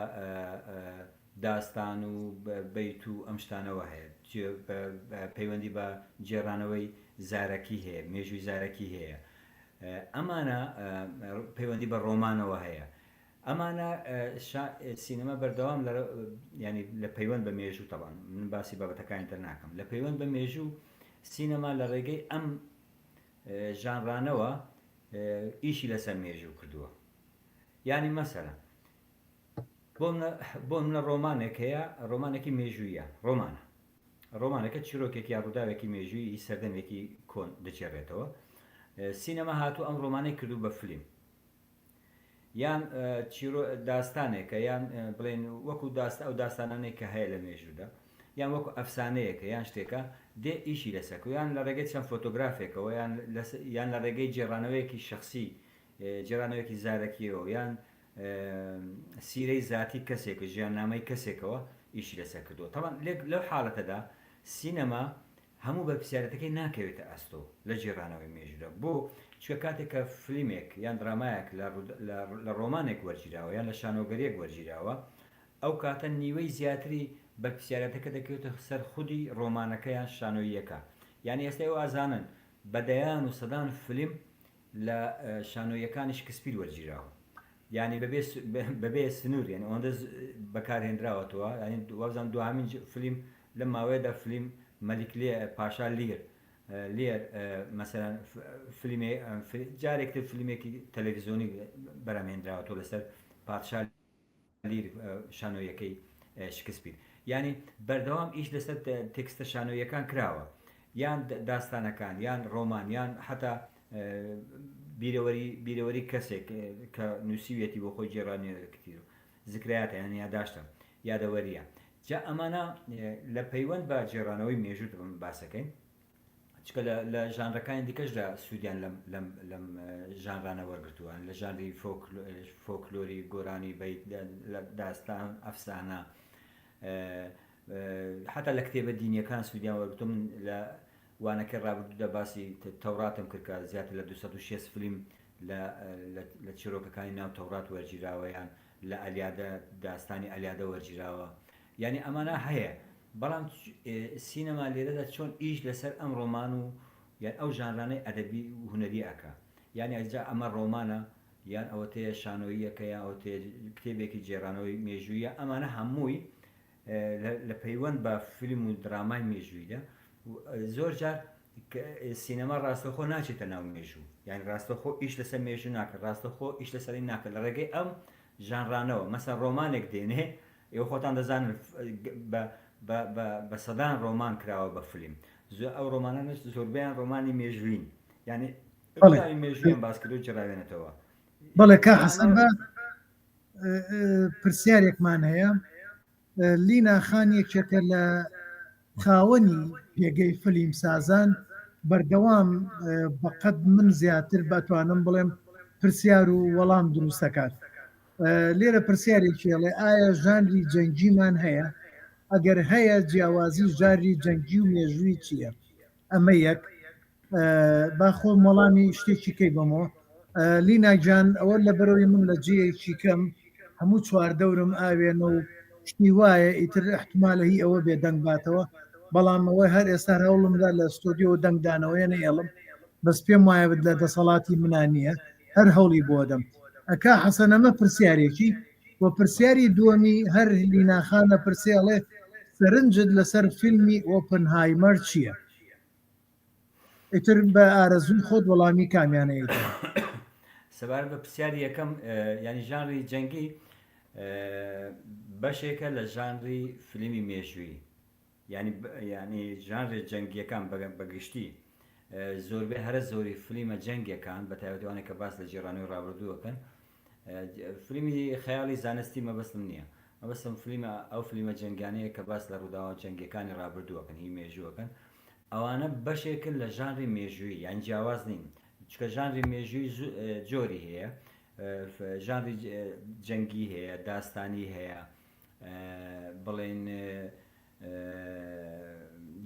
داستان و بەیت و ئەم شتانەوە هەیە پەیوەندی بە جێڕانەوەی زارەکی هەیە مێژووی زارەکی هەیە ئەمانە پەیوەندی بە ڕۆمانەوە هەیە ئەمانە سینەما بەردەوام ینی لە پەیوەند بە مێژوو تەوان من باسی بابەتەکانی تر ناکەم لە پەیوەند بە مێژوو سینەما لە ڕێگەی ئەم ژانرانەوە ئیشی لەسەر مێژوو کردووە ینی مەسەلەن بۆ منە ڕۆمانێک هەیە ڕۆمانێکی مێژوویە ڕۆمانەکە چیرۆکێکی یا ڕووداوێکی مێژووی سەردەمێکی کۆن دەچێڕێتەوە سینەما هاتوو ئەم ڕۆمانەی کردو بە فیلم یان داستانێکە یان بڵێن وەکو ئەو داستانانێک کە هەیە لە مێژوودا یان وەکو ئەفسانەیەکە یان شتێکە دێ ئیشی لەسەر یان لە ڕێگەی چەند فۆتۆگرافێکەوە یان لە ڕێگەی جێڕانەوەیەکی شخصی جێڕانەوەیەکی زارەکیەوە یان سیرەی زاتی کەسێکە ژیاننامەی کەسێکەوە ئیشی لەسەر کردووە تەمان لەو حاڵەتەدا سینەما هەموو بە پرسیارەتەکەی ناکەوێتە ئەستۆ لە جێڕانەوەی مێژوودا بۆ چکە کاتێک کە فیلمێک یان درامایەک لە ڕۆمانێک وەرگیراوە یان لە شانۆگەریەک وەرگیراوە ئەو کاتە نیوەی زیاتری بە پرسیارەتەکە دەکەوێتە سەر خودی ڕۆمانەکە یان شانۆییەکە یعنی ئێستا ئەو ئازانن بەدەیان و سەدان فلم لە شانۆیەکانی شکسپیر وەرگیراوە یعنی بەبێ سنوور یعنی ئەوەندە بەکارهێنراوەتەوە ینی وەزان دوهامین فلم لە ماوەیەدا فلم مەلیک پاشا لێر مەسەرەن فیلمێ جارێکتر فیلمێکی تەلەڤیزیۆنی بەرامهێنراوەتەوە لەسەر پادشا لیر شانۆیەکەی شکسپیر ینی بەردەوام ئیش لەسەر تێکستە شانۆیەکان کراوە یان داستانەکان یان ڕۆمان یان حتا بیرەوەری کەسێک کە نووسیوێتی بۆ خۆی جێڕانیەکتیر و زیکرایاتە یان یاداشتە یادەوەریە جا ئەمانە لە پەیوەند بە جێڕانەوەی مێژووت باسەکەین چکە لە ژانرەکانی دیکەشدا سوودیان لەم ژانرانە وەرگرتووان لە ژانری فۆکلۆری گۆرانی داستان ئەفسانە حتا لە کتێبە دینیەکان سوودیان وەرگرتووە من لە وانەکە ڕابردوودا باسی تەوراتم کردکە زیاتر لە 260 فیلم لە چیرۆکەکانی ناو تەورات وەرگیراوە یان لە ئەلیادە داستانی ئەلیادە وەرگیراوە یعنی ئەمانە هەیە بەڵام سینەما لێرەدا چۆن ئیش لەسەر ئەم ڕۆمان و یان ئەو ژانرانەی ئەدەبی و هونەری ئەکا یعنی ئەجا ئەمە ڕۆمانە یان ئەوە تەیە شانۆییەکە یان ئەو کتێبێکی جێڕانەوەی مێژوویە ئەمانە هەمووی لە پەیوەند بە فیلم و درامای مێژوویدا زۆر جار سینەما ڕاستەخۆ ناچێتە ناو مێژوو یعنی ڕاستەخۆ ئیش لەسەر مێژوو ناکە ڕاستەخۆ ئیش لەسەری ناکە لە ڕێگەی ئەم ژانرانەوە مەسەن ڕۆمانێک دێنێ ئێوە خۆتان دەزانن بە سەدان ڕۆمان کراوە بە فیلم ئەو ڕۆمانە زۆربیان ڕۆمانی مێژوین ینی مێژویان باسکردو جێراوێنێتەوە بەڵێ کا حەسەن بە پرسیارێکمان هەیە لینا خان یەکێکە لە خاوەنی پێگەی فیلم سازان بەردەوام بەقەد من زیاتر بەتوانم بڵێم پرسیار و وەڵام دروست دەکات لێرە پرسیارێکیڵێ ئایا ژانری جەنگیمان هەیە ئەگەر هەیە جیاوازی ژاری جەنگی و مێژووی چییە ئەمە یەک با خۆم وەڵامی شتێکی کەی بمەوە لیناجان ئەوە لە بەرەوەی من لە جێیەکی کەم هەموو چواردەورم ئاوێنە و شتی وایە ئیتر احتمالە هی ئەوە بێدەنگ باتەوە بەڵام ئەوەی هەر ئێستا هەوڵمدا لە ستۆدیۆ دەنگدانەوەی نەێڵم بەس پێم وایە لە دەسەڵاتی منان نییە هەر هەوڵی بۆ دەم ئەکا حەسەنەمە پرسیارێکی وە پرسیاری دووەمی هەر لیناخانە پرسیاڵێ سەرنجت لەسەر فیلمی ئۆپنهایمەر چییە؟ ئیتر بە ئارەزوی خۆت وەڵامی کامیانەیە سەبارەت بە پرسیاری یەکەم ینی ژانری جەنگی بەشێکە لە ژانری فیلمی مێژووی ینی ژانری جەنگیەکان بەگشتی زۆربەی هەرە زۆری فیلمە جەنگیەکان بە تایبەتوانێک کە باس لە جێڕانەوەی ڕابردووەکەن فیلمی خەیاڵی زانستی مەبەستم نییە مەبەستم فیلمە ئەو فیلمە جەنگیانەیە کە باس لە ڕووداوە جەنگیەکانی ڕابردووەکەن هی مێژووەکەن ئەوانە بەشێکن لە ژانری مێژووی یان جیاواز نین چکە ژانری مێژووی جۆری هەیە ژانری جەنگی هەیە داستانی هەیە بڵێن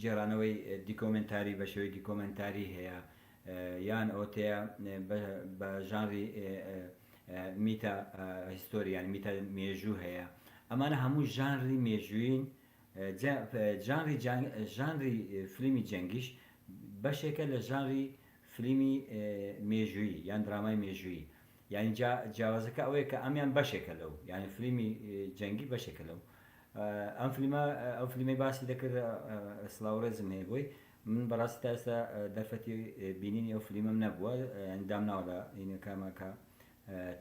جێرانەوەی دیکۆمنتاری بە شێوەی دیکۆمنتاری هەیە یان ئەوتەیە بە ژانری میتە هیستۆریان میتە مێژوو هەیە ئەمانە هەموو ژانری مێژووین ژانری فیلمی جەنگیش بەشێکە لە ژانری فیلمی مێژووی یان درامای مێژووی یعنی جیاوازەکە ئەوەیە کە ئەمیان بەشێکە لەو یعنی فیلمی جەنگی بەشێکە لەو ئەم ئەو فیلمی باسی دەکرد سلااوڕێزم هەیە بۆی من بەڕاستی تا ئێستا دەرفەتی بینینی ئەو فیلمم نەبووە ئەندام ناوە لە ئینەکەمەکە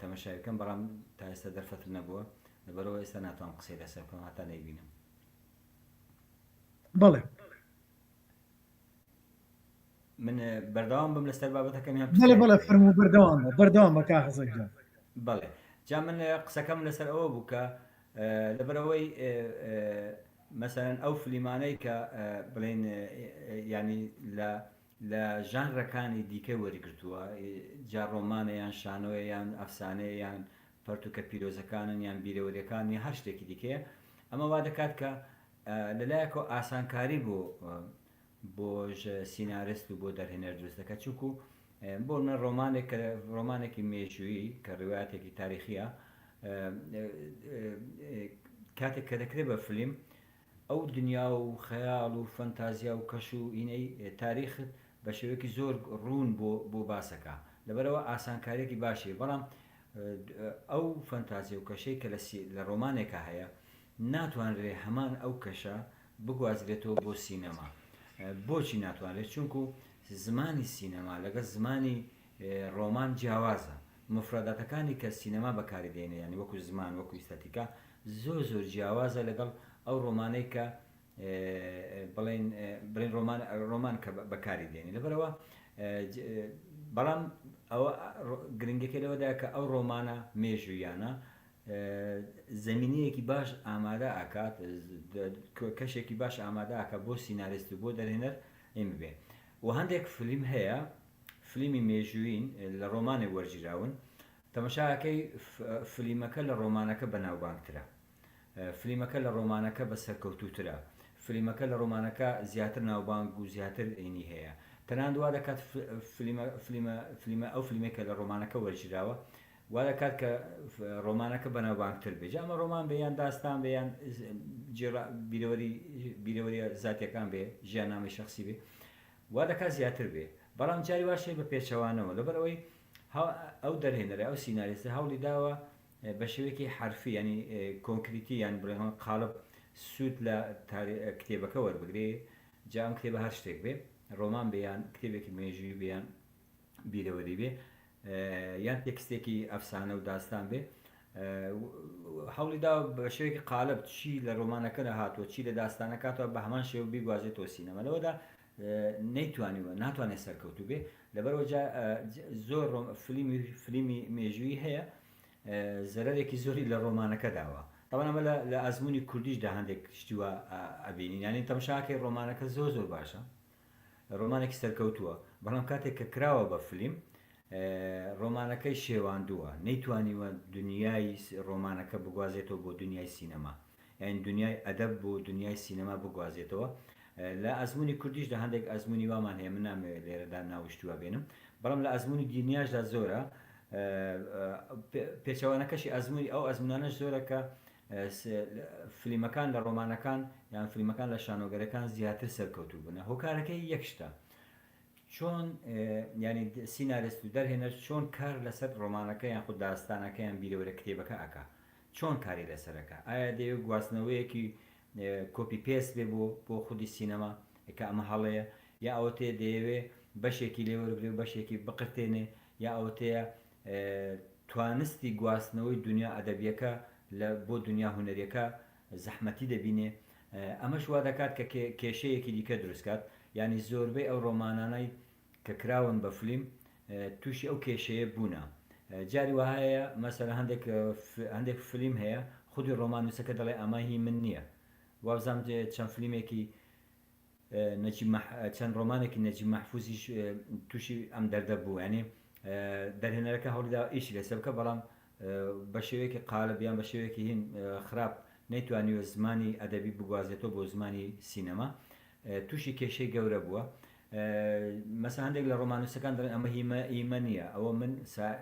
تەمەشاوەکەم بەڵام تا ئێستا دەرفەتر نەبووە لەبەرەوە ئێستا ناتوان قسەی لەسەر بکەم هەتا نەیبینم بەڵێ من بەردەوام بم لەسەر بابەتەکەمیان بەڵێ فەرموو بەردەوام بە کا حەسەن بەڵێ جا من قسەکەم لەسەر ئەوە بوو کە لەبەرەوەی مەسەرەن ئەو فلیمانەی کە بڵێن ینی لە ژانرەکانی دیکە وەرگرتووە جا ڕۆمانە یان شانۆیە یان ئەفسانەیە یان پەرتوکە پیرۆزەکانن یان بیرەوەریەکانی هەر شتێکی دیکەیە ئەمە وا دەکات کە لەلایەکەوە ئاسانکاری بۆ سینارست و بۆ دەرهێنەر دروست دەکات چونکو بۆ من ڕۆمانێکی مێژووی کە ڕوایەتێکی تاریخیە کاتێک کە دەکرێت بە فلیم ئەو دنیا و خەیاڵ و فەنتازیا و کەش و ئینەی تاریخت بە شێوەیەکی زۆر ڕوون بۆ باسەکە لەبەرەوە ئاسانکاریەکی باشێ بەڵام ئەو فەنتازیە و کەشەی کە لە ڕۆمانێکە هەیە ناتوانرێ هەمان ئەو کەشە بگوازرێتەوە بۆ سینەما. بۆچی ناتوانرێت؟ چونکو زمانی سینەما لەگەڵ زمانی ڕۆمان جیاوازە. مفرەداتەکانی کە سینەما بەکاری دێنێ ینی وەکو زمان وەکو ئیستاتیکا زۆر جیاوازە لەگەڵ ئەو ڕۆمانەی کە بڵێن ڕۆمان کە بەکاری دێنی لەبەرەوە بەڵام ئەوە گرنگەکە لەوەدا کە ئەو ڕۆمانە مێژویانە زمینەیەکی باش ئامادە ئاکات کەشێکی باش ئامادە ئاکە بۆ سیناریست و بۆ دەرهێنەر ئێمە بێ و هەندێک فلیم هەیە فلیمی مێژوین لە ڕۆمانێک وەرگیراون تەمەشاکەی فلیمەکە لە ڕۆمانەکە بەناوبانگترە فلیمەکە لە ڕۆمانەکە بە سەرکەوتووترە فلیمەکە لە ڕۆمانەکە زیاتر ناوبانگ و زیاتر عینی هەیە تەنان وا دەکات فلیمە ئەو فلیمێکە لە ڕۆمانەکە وەرگیراوە وا دەکات کە ڕۆمانەکە بەناوبانگتر بێ ئەمە ڕۆمان بێیان داستان بێیان بیرەوەری زاتیەکان بێ ژیاننامەی شەخسی بێ وا دەکات زیاتر بێ بەڵام جاری واشێ بە پێچەوانەوە لەبەرەوەی ئەو دەرهێنەرە ئەو سیناریستە هەوڵی داوە بە شێوەیەکی حرفی ینی کۆنکریتی یان بڵێن قاڵب سوود لە کتێبەکە وەربگرێ جام کتێبە هەر شتێک بێ ڕۆمان بێیان کتێبێکی مێژووی بێیان بیرەوەری بێ یان تێکستێکی ئەفسانە و داستان بێ هەوڵی داوە بە شێوەیەکی قالب چی لە ڕۆمانەکە هاتووە چی لە داستانەکاتەوە بە هەمان شێوە بیگوازێتەوە سینەما لەوەدا نەیتوانیوە ناتوانێت سەرکەوتوو بێ لەبەرەوە زۆر فلیمی مێژووی هەیە زەرەرێکی زۆری لە ڕۆمانەکە داوە طبعا ئەمە لە ئەزمموی کوردیشدا هەندێک شتیوە ئەبینین ینی تەمشاکەی ڕۆمانەکە زۆر باشە ڕۆمانێکی سەرکەوتووە بەڵام کاتێک کە کراوە بە فلیم ڕۆمانەکەی شێواندووە نەیتوانیوە دنیای ڕۆمانەکە بگوازێتەوە بۆ دنیای سینەما یان دنیای ئەدەب بۆ دنیای سینەما بگوازێتەوە لە ئەزمموی کوردیشدا هەندێک ئەزمموی وامان هەیە من نامەوێت لێرەدا ناوشتووە بێنم بەڵام لە ئەزمموی دینیاشدا زۆرە پێچەوانەکەشی ئەزمموی ئەو ئەزممانەش زۆرە کە فلیمەکان لە ڕۆمانەکان یان فلیمەکان لە شانۆگەرەکان زیاتر سەرکەوتوو بوون هۆکارەکەی یەکشتە چۆن ینی سیناریست و دەرهێنەر چۆن کار لەسەر ڕۆمانەکە یان خود داستانەکە یان بیرەوەرە کتێبەکە ئەکا چۆن کاری لەسەرەکە ئایا دەیەوێت گواستنەوەیەکی کۆپی پێست بێ بۆ خودی سینەما کە ئەمە هەڵەیە یا ئەوە تێ دەیەوێت بەشێکی لێوەرگێ و بەشێکی بقرتێنێ یا ئەوە تەیە توانستی گواستنەوەی دنیا ئەدەبیەکە بۆ دنیا هونەریەکە زەحمەتی دەبینێ ئەمەش وا دەکات کە کێشەیەکی دیکە دروستکات ینی زۆربەی ئەو ڕۆمانانەی کە کراون بە فلیم تووشی ئەو کێشەیە بوونە جاری وهەیە مەسەلا هەندێک فلیم هەیە خودی ڕۆمانوسەکە دەڵێ ئەمە هی من نییە وابزانام چەند فلیمێکی چەند ڕۆمانێکی نەجی مەحفوزیش تووشی ئەم دەردە بوو ینی دەرهێنەرەکە هەوڵیدا ئیشی لەسەر بکە بەڵام بە شێوەیەکی قالبیان بە شێوەیەکی هین خراپ نەیتوانیوە زمانی ئەدەبی بگوازێتەوە بۆ زمانی سینەما تووشی کێشەی گەورە بووە مەسا هەندێک لە ڕۆمانوسەکان دەڵێن ئەمە هیمە نییە ئەوە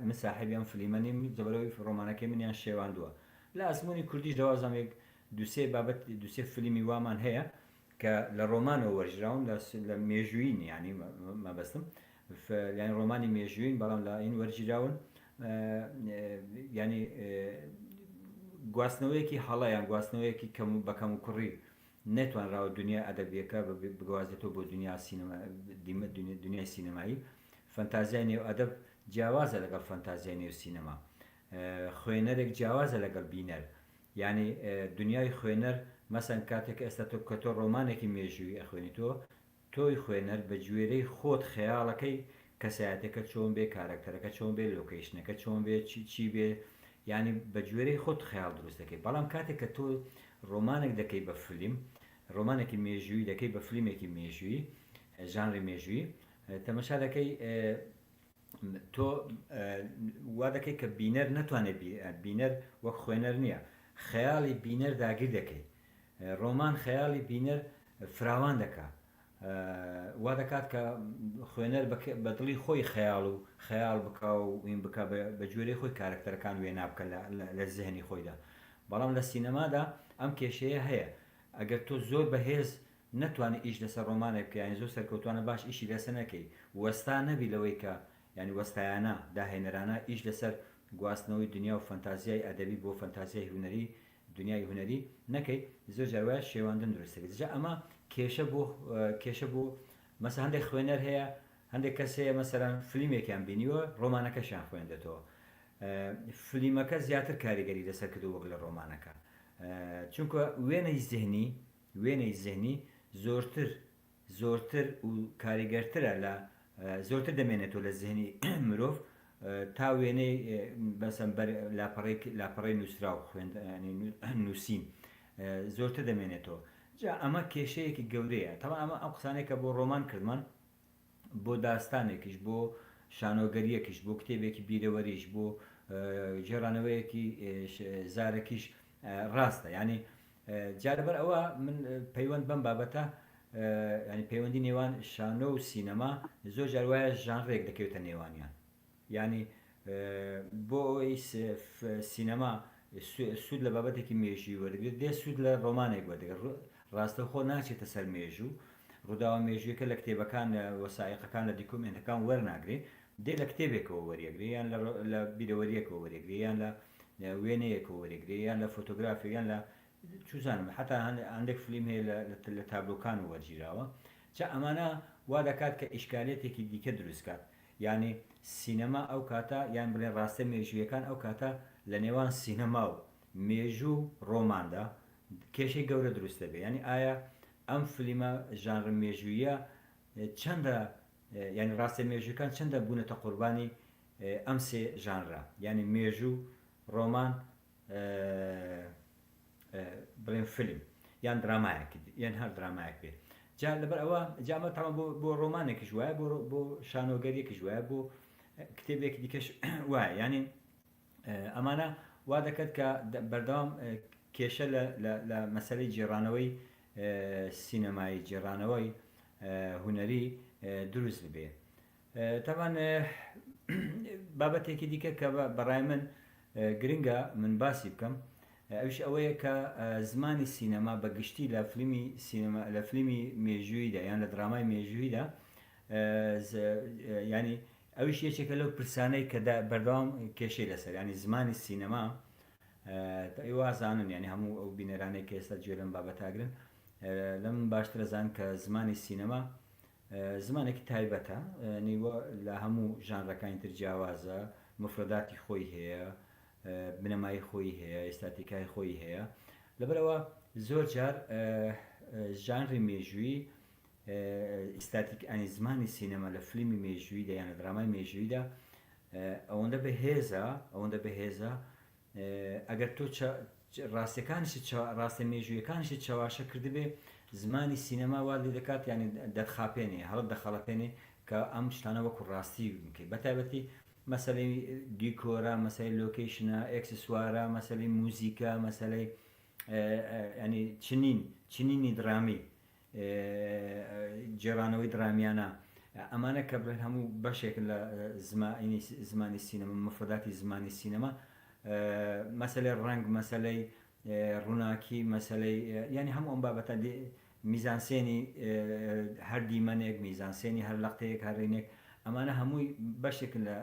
من ساحبیان فلیمەنیم جەبەرەوەی ڕۆمانەکەی منیان شێواندووە لە ئەزمموی کوردیش دەوازەمێک دوسێ بابەت دوسێ فلیمی وامان هەیە کە لە ڕۆمانەوە وەرژراون لە مێژوین ینی مەبەستم یانی ڕۆمانی مێژوین بەڵام لە ئین وەرگیراون ینی گواستنەوەیەکی هەڵەیان گواستنەوەیەکی بەکەم و کوڕی نەتوانراوە دنیا ئەدەبیەکە بگوازێتەوە بۆ دنیای سینەمایی فەنتازیای نێو ئەدەب جیاوازە لەگەڵ فەنتازیای نێو سینەما خوێنەرێک جیاوازە لەگەڵ بینەر ینی دنیای خوێنەر مەسەن کاتێک ئێستا کە تۆ ڕۆمانێکی مێژووی ئەخوێنیتەوە تۆی خوێنەر بە گوێرەی خۆت خەیاڵەکەی کەسایەتەکە چۆن بێ کارکتەرەکە چۆن بێ لۆکیشنەکە چۆن بێ چی بێ ینی بە گوێرەی خۆت خەیاڵ دروست دەکەی بەڵام کاتێک کە تۆ ڕۆمانێک دەکەی بە فلیم ڕۆمانێکی مێژووی دەکەی بە فلیمێکی مێژووی ژانری مێژووی تەمەشا دەکەی تۆ وا دەکەی کە بینەر نەتوانێت بینەر وەک خوێنەر نییە خەیاڵی بینەر داگیر دەکەی ڕۆمان خەیاڵی بینەر فراوان دەکات وا دەکات کە خوێنەر بە دڵی خۆی خەیاڵ بکە و این بکە بە جوێرەی خۆی کارکتەرەکان وێنا بکە لە زێهنی خۆیدا. بەڵام لە سینەمادا ئەم کێشەیە هەیە، ئەگەر تۆ زۆر بەهێز نەتوانێت ئیش لەسەر ڕۆمانێک بکە، یانی زۆر سەرکەوتوانە باش ئیشی لەسەر نەکەی، وەستا نەبی لەوەی کە ینی وەستایانە داهێنەرانە ئیش لەسەر گواستنەوەی دنیا و فەنتازیای ئەدەبی بۆ فەنتازیای هونەری دنیای هونەری نەکەی، زۆر جارواە شێواندن دروستەکەێت. جا ئەمە کێشە بۆ مەسە هەندێک خوێنەر هەیە، هەندێک کەس هەیە مەسەران فیلمێکیان بینیوە ڕۆمانەکەشیان خوێندێتەوە، فیلمەکە زیاتر کاریگەری لەسەر کردو وەک لە ڕۆمانەکە، چونکە وێنەی زێهنی زۆرتر و کاریگەرترە لە زۆرتر دەمێنێتەوە لە زێهنی مرۆڤ تا وێنەی بەسم لاپەڕی نووسرا و نووسین زۆرتر دەمێنێتەوە. جا ئەمە کێشەیەکی گەورەیە. تەوا ئەمە ئەو قسانێکە بۆ ڕۆمان کردمان، بۆ داستانێکیش، بۆ شانۆگەریەکیش، بۆ کتێبێکی بیرەوەریش، بۆ جێڕانەوەیەکی زارێکیش ڕاستە. ینی جاربەر ئەوە من پەیوەند بەم بابەتە، ینی پەیوەندی نێوان شانۆ و سینەما زۆر جاروایە ژانڕێک دەکەوێتە نێوانیان. ینی بۆ ئەوەی سینەما سوود لە بابەتێکی مێژووی وەرگێت، دێ سوود لە ڕۆمانێک وەردەگەر، ڕاستەخۆ ناچێتە سەر مێژوو، ڕووداوە مێژوویەکە لە کتێبەکان وەسایقەکان لە دیکۆمنتەکان وەرناگرێت، دێ لە کتێبێکەوە وەریەگرێ، یان لە بیرەوەریەکەوە وەریەگرێ، یان لە وێنەیەکەوە وەریەگرێ، یان لە فۆتۆگرافی، یان لە چوزانم حتا هەندێک فیلم هەیە لە تابلۆکان وەرگیراوە. جا ئەمانە وا دەکات کە ئیشکالێتێکی دیکە دروستکات. ینی سینەما ئەو کاتە یان بڵێن ڕاستە مێژوویەکان ئەو کاتە لە نێوان سینەما و مێژوو ڕۆماندا کێشەی گەورە دروستە بێ. ینی ئایا ئەم فیلمە ژانڕ مێژوویە چەندە، ینی ڕاستە مێژووەکان چەندە بوونەتە قوربانی ئەم سێ ژانڕە، ینی مێژوو، ڕۆمان، بڵێن فیلم یان درامایەکی یان هەر درامایەک بێت. جا لەبەر ئەوە جامە تاوان بۆ ڕۆمانێکیش وایە، بۆ شانۆگەریەکیش وایە، بۆ کتێبێکی دیکەش وایە. ینی ئەمانە وا دەکات کە بەردەوام کێشە لە مەسەلەی جێڕانەوەی سینەمایی، جێڕانەوەی هونەری دروست بێ. تاوان بابەتێکی دیکە کە بەڕای من گرنگە من باسی بکەم، ئەوش ئەوەیە کە زمانی سینەما بەگشتی لە فیلمی مێژوویدا یان لە درامای مێژوویدا، ینی ئەوش یەکێکە لەو پرسانەی کە بەردەوام کێشەی لەسەر، ینی زمانی سینەما وازانن، ینی هەموو ئەو بینەرانێک کە ئێستا گوێ لەم بابەتاگرن لەم باشترە زان کە زمانی سینەما زمانێکی تایبەتە، نیوە لە هەموو ژانڕەکانی تر جیاوازە، مفرداتی خۆی هەیە، بنەمای خۆی هەیە، ئێستاتیکای خۆی هەیە. لەبەرەوە زۆر جار ژانری مێژووی ئێستاتیک ئەنی زمانی سینەما لە فیلمی مێژوویدا یان لە درامای مێژوویدا ئەوەندە بەهێزە ئەگەر تۆ ڕاستە مێژوویەکانشی چاواشە کردبێ، زمانی سینەما وا لێ دەکات، ینی دەخاپێنێ، هەڵت دەخەڵەپێنێ کە ئەم شتانە وەکو ڕاستی بکەیت. بەتایبەتی مەسەلەی دیکۆرە، مەسەلەی لۆکیشنە، ئێکسسوارە، مەسەلەی موزیکە، مەسەلەی ینی چنینی درامی، جێڕانەوەی درامیانە، ئەمانە کە بڵێن هەموو بەشێک لە زمانی سینەما، مفرداتی زمانی سینەما، مەسەلەی ڕەنگ، مەسەلەی ڕووناکی، مەسەلەی ینی هەموو ئەم بابەتە میزانسێنی هەر دیمەنێک، میزانسێنی هەر لەقتەیەک، هەرێنێک، ئەمانە هەمووی بەشێک لە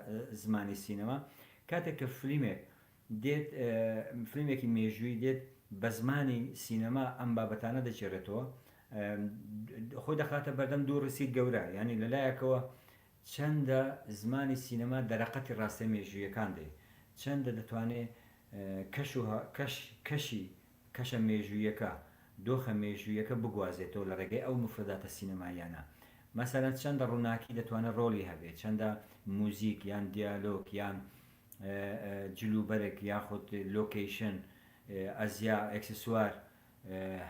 زمانی سینەما. کاتێک کە فیلمێکی مێژووی دێت بە زمانی سینەما ئەم بابەتانە دەچێڕێتەوە، خۆی دەخاتە بەردەم دوو ڕسیت گەورە، ینی لەلایەکەوە چەندە زمانی سینەما دەرەقەتی ڕاستە مێژوویەکان دێ، چەندە دەتوانێت کەشە مێژوویەکە، دۆخە مێژوویەکە بگوازێتەوە لە ڕێگەی ئەو مفرداتە سینەمایانە. مەسەلەن چەندە ڕووناکی دەتوانێت ڕۆلی هەبێت، چەندە موزیک یان دیالۆگ یان جلوبەرێک یاخود لۆکیشن، ئەزیا، ئەکسسوار،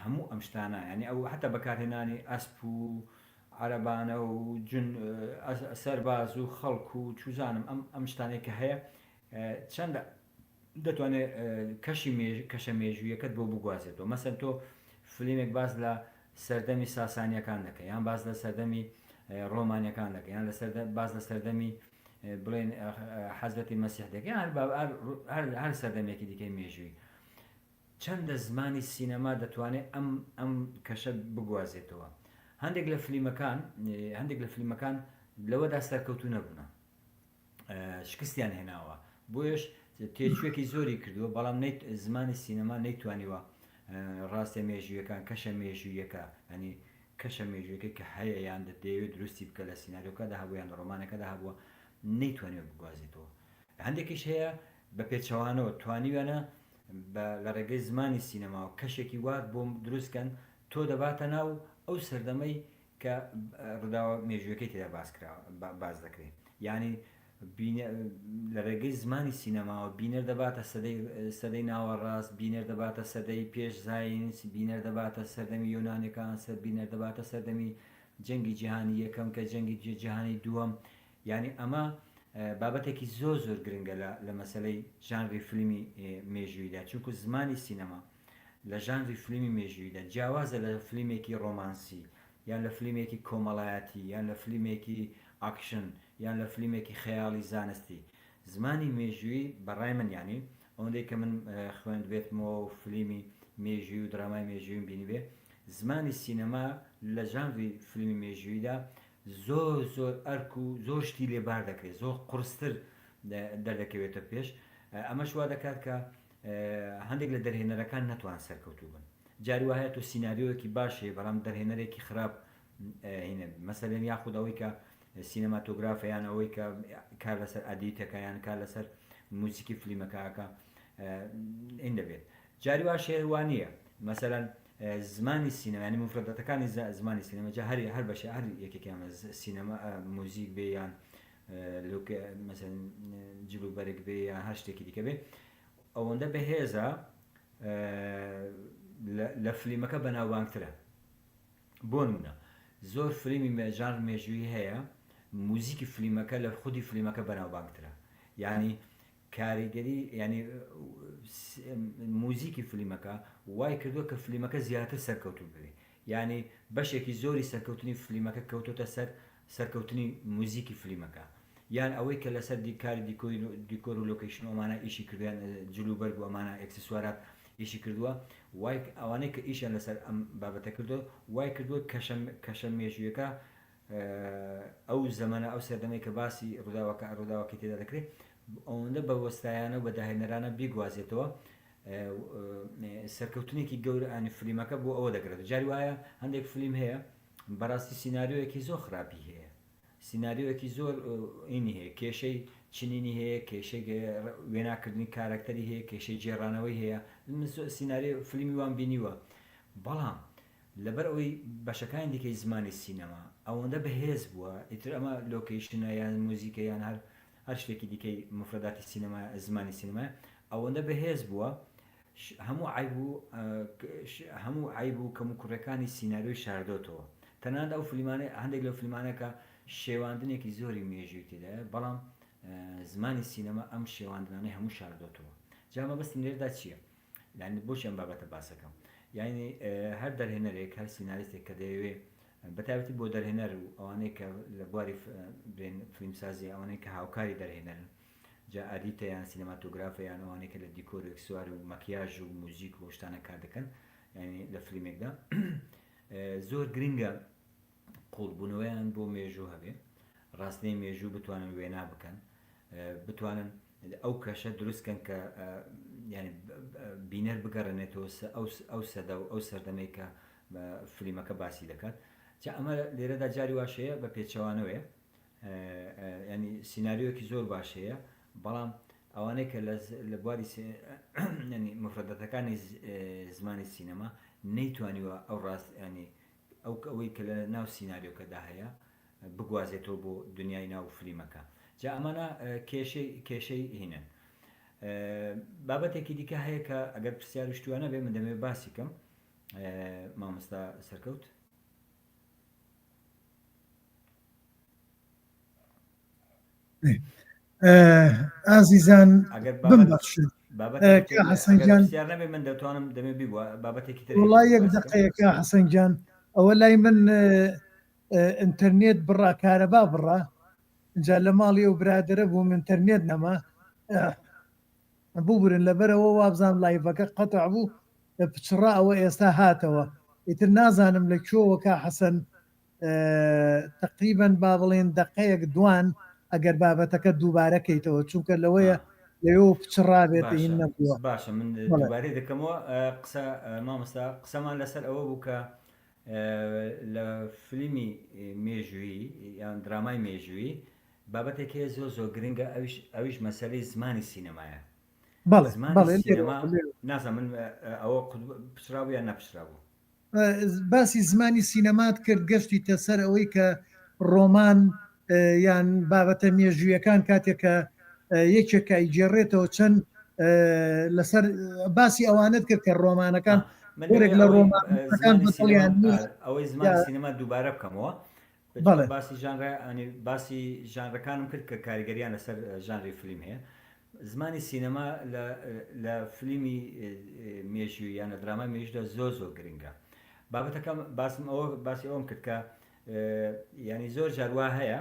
هەموو ئەم شتانە، ینی ئەو حتا بەکارهێنانی ئەسپ و عەرەبانە و سەرباز و خەڵک و چوزانم ئەم شتانێک کە هەیە چەندە دەتوانێت کەشە مێژوویەکەت بۆ بگوازێتەوە. مەسەن تۆ فیلمێک باز لە سەردەمی ساسانیەکان دەکە یان باز لە سەردەمی ڕۆمانیەکان دەکە یان باز لە سەردەمی بڵێن حەزرەتی مەسیح دەکە هەر سەردەمێکی دیکەی مێژووی چەندە زمانی سینەما دەتوانێت ئەم کەشە بگوازێتەوە. هەندێک لە فیلمەکان لەوەدا سەرکەوتو نەبوونە، شکستیان هێناوە، بۆیش تێچوێکی زۆری کردووە، بەڵام زمانی سینەما نەیتوانیوە ڕاستە مێژوویەکان کەشە مێژوویەکە ئەنی کەشە مێژوویەکە کە هەیە یان دەیەوێت دروستی بکە لە سیناریۆکەدا هەبوو یان لە ڕۆمانەکەدا هەبووە نەیتوانێت بگوازێتەوە. هەندێکیش هەیە بە پێچەوانەوە توانیوێنە لە ڕێگەی زمانی سینەما و کەشێکی وات بۆ دروستکەن تۆ دەباتە ناو ئەو سەردەمەی کە ڕووداوە مێژوویەکەی تێدا باز دەکرێت. یعنی لە ڕێگەی زمانی سینەماوە بینەر دەباتە سەدەی ناوەڕاست، بینەر دەباتە سەدەی پێش زاینس، بینەر دەباتە سەردەمی یۆنانیەکان، بینەر دەباتە سەردەمی جەنگی جیهانی یەکەم کە جەنگی جیهانی دووەم. یعنی ئەمە بابەتێکی زۆر گرنگە لە مەسەلەی ژانری فیلمی مێژوویدا، چونکو زمانی سینەما لە ژانری فیلمی مێژوویدا جیاوازە لە فیلمێکی ڕۆمانسی یان لە فیلمێکی کۆمەڵایەتی یان لە فیلمێکی ئاکشن یان لە فیلمێکی خەیاڵی زانستی. زمانی مێژووی بەڕای من ینی ئەوەندەی کە من خوێند بێتمەوە و فیلمی مێژووی و درامای مێژوویم بینی بێ، زمانی سینەما لە ژانری فیلمی مێژوویدا زۆر ئەرک و زۆر شتی لێبار دەکرێت، زۆر قورستر دەردەکەوێتە پێش. ئەمەش وا دەکات کە هەندێک لە دەرهێنەرەکان نەتوان سەرکەوتوو بن. جاری وایە تۆ سیناریۆیەکی باشێ بەڵام دەرهێنەرێکی خراپ هینە، مەسەلەن یاخود ئەوەی کە سینەماتۆگرافە یان ئەوەی کە کار لەسەر ئەدیتەکە یان کار لەسەر موزیکی فیلمەکەکە ئین دەبێت. جاری وا شێوانیە مەسەلەن زمانی سینەمانی مفردەتەکانی زمانی سینەمەجا هەر بەشێ هەر یەکێکیان سینەما موزیک بێ یان مەسەن جلوبەرێک بێ یان هەر شتێکی دیکە بێ، ئەوەندە بەهێزە لە فیلمەکە بەناوبانگترە. بۆ نمونە زۆر فیلمی ژانر مێژووی هەیە موزیکی فیلمەکە لە خودی فیلمەکە بەناوبانگترە، یعنی کاریگەری ینی موزیکی فیلمەکە وای کردووە کە فیلمەکە زیاتر سەرکەوتوو بێ، یعنی بەشێکی زۆری سەرکەوتنی فیلمەکە کەوتۆتە سەرکەوتنی موزیکی فیلمەکە، یان ئەوەی کە لەسەر دیکاری دیکۆر و لۆکیشن ئەمانە ئیشی کردویان جلوبەرگ و ئەمانە ئەکسسوارات ئیشی کردووە، وای ئەوانەی کە ئیشیان لەسەر ئەم بابەتە کردو وای کردووە کەشە مێژوویەکە ئەو زەمانە ئەو سەردەمەی کە باسی ڕووداوەکە تێدا دەکرێت ئەوەندە بە وەستایانە و بە داهێنەرانە بیگوازێتەوە سەرکەوتنێکی گەورە ئانی فیلمەکە بۆ ئەوە دەگرێت. جاری وایە هەندێک فیلم هەیە بەڕاستی سیناریۆیەکی زۆر خراپی هەیە، سیناریۆیەکی زۆر ئینی هەیە، کێشەی چنینی هەیە، کێشەی وێناکردنی کارکتەری هەیە، کێشەی جێڕانەوەی هەیە، سیناریۆ فیلمی وان بینیوە، بەڵام لەبەر ئەوەی بەشەکانی دیکەی زمانی سینەما ئەوەندە بەهێز بووە، ئیتر ئەمە لۆکیشنە یان موزیکە یان هەر شتێکی دیکەی مفرداتی سینەما زمانی سینەما ئەوەندە بەهێز بووە هەموو عیب و کەم و کوڕەکانی سیناریۆی شاردۆتەوە. تەنانەت ئەو فیلمانە هەندێک لەو فیلمانەکە شێواندنێکی زۆری مێژووی تێدایە، بەڵام زمانی سینەما ئەم شێواندنانەی هەموو شاردۆتەوە. جا مەبەستی لێرەدا چییە؟ یعنی بۆچی ئەم بابەتە باسەکەم، یعنی هەر دەرهێنەرێک هەر سیناریستێک کە دەیەوێت بەتابەتی بۆ دەرهێنەر و ئەوانەی کە لە بواری فیلمسازی ئەوانەی کە هاوکاری دەرهێنەرن، جا ئەدیتە یان سینەماتۆگرافە یان ئەوانەی کە لە دیکۆر و ئەکسسوار و مەکیاژ و موزیک و شتانە کار دەکەن، یعنی لە فیلمێکدا زۆر گرنگە قوڵبوونەوەیان بۆ مێژوو هەبێ، ڕاستەی مێژوو بتوانن وێنا بکەن، بتوانن ئەو کەشە دروستکەن کە ینی بینەر بگەڕێنێتەوە ئەو سەدا و ئەو سەردەمەی کە فیلمەکە باسی دەکات. جا ئەمە لێرەدا جاری واشەیە بە پێچەوانەوەیە، ینی سیناریۆکی زۆر باشەیە، بەڵام ئەوانەی کە لە بواری مفردەتەکانی زمانی سینەما نەیتوانیوە ئەو ڕاست ینی ئەوەی کە لە ناو سیناریۆکەدا هەیە بگوازێتەوە بۆ دنیای ناو فیلمەکە. جا ئەمانە کێشەی هینن. بابەتێکی دیکە هەیە کە ئەگەر پرسیار شتوانە بێ من دەمێت باسی کەم. مامۆستا سەرکەوت ئازیزان ببەخشن حەسەنجان من دەتوانم دەمێ بیبووە بابەتێکی تر وڵای یەک دقەیەکە حەسەنجان ئەوە لای من ئینتەرنێت بڕا کارەبا بڕا جا لە ماڵی و برادرە بووم ئینتەرنێت نەما ببورن لەبەرەوە وابزانام لایڤەکە قەتع بوو پچڕا ئەوە ئێستا هاتەوە ئیتر نازانم لە کوێوەکە حەسەن تقریبان با بڵێن دقەیەک دوان ئەگەر بابەتەکە دووبارەکەیتەوە چونکە لەوەیە لەوە پچڕابێت هین نەبووە باشە من دووبارەی دەکەمەوە قسە مامۆستا قسەمان لەسەر ئەوە بوو کە لە فیلمی مێژووی یان درامای مێژووی بابەتێک هەیە زۆر گرنگە ئەویش مەسەلەی زمانی سینەمایە نازانم من ئەوە پچرابوو یان نەپچرابوو باسی زمانی سینەمات کرد گەشتی تەسەر ئەوەی کە ڕۆمان یان بابەتە مێژوویەکان کاتێکە یەکێکە ئیجێڕێتەوە چەند لەسەر باسی ئەوانت کرد کە ڕۆمانەکان ورێک لە ڕۆمانەکان بەڵیان ئەوەی زمانی سینەما دووبارە بکەمەوە باسی ژانرە باسی ژانرەکانم کرد کە کاریگەریان لەسەر ژانری فیلم هەیە زمانی سینەما لە فیلمی مێژووی یان لە درامای مێژوودا زۆر گرنگە بابەتەکەم باسی ئەوم کرد کە ینی زۆر جاروا هەیە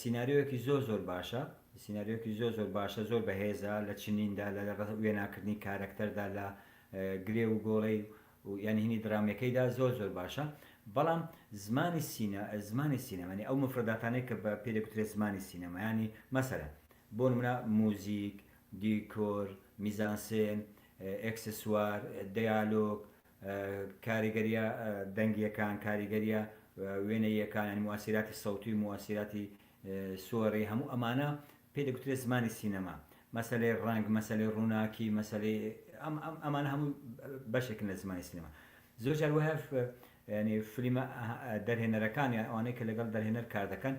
سیناریۆیەکی زۆر باشە سیناریۆکی زۆر باشە زۆر بەهێزە لە چنیندا لە وێناکردنی کارکتەردا لە گرێ و گۆڵەی و یانی هینی درامەکەیدا زۆر باشە بەڵام زمانی سینەمانی ئەو مفرداتانەی کە بە پێدەکوترێت زمانی سینەما ینی مەسەلەن بۆ نمونە موزیک دیکۆر میزانسێن ئەکسسوار دیالۆگ کاریگەریە دەنگیەکان کاریگەریە وێنەیەکان مواسیراتی سەوتی مواسیراتی سۆڕی هەموو ئەمانە پێدەکوترێت زمانی سینەما مەسەلەی ڕنگ مەسەلەی ڕووناکی مەسەلەی ئەمانە هەموو بەشێکن لە زمانی سینەما زۆر جار وهە ینی فیلمە دەرهێنەرەکانی ئەوانەی کە لەگەڵ دەرهێنەر کار دەکەن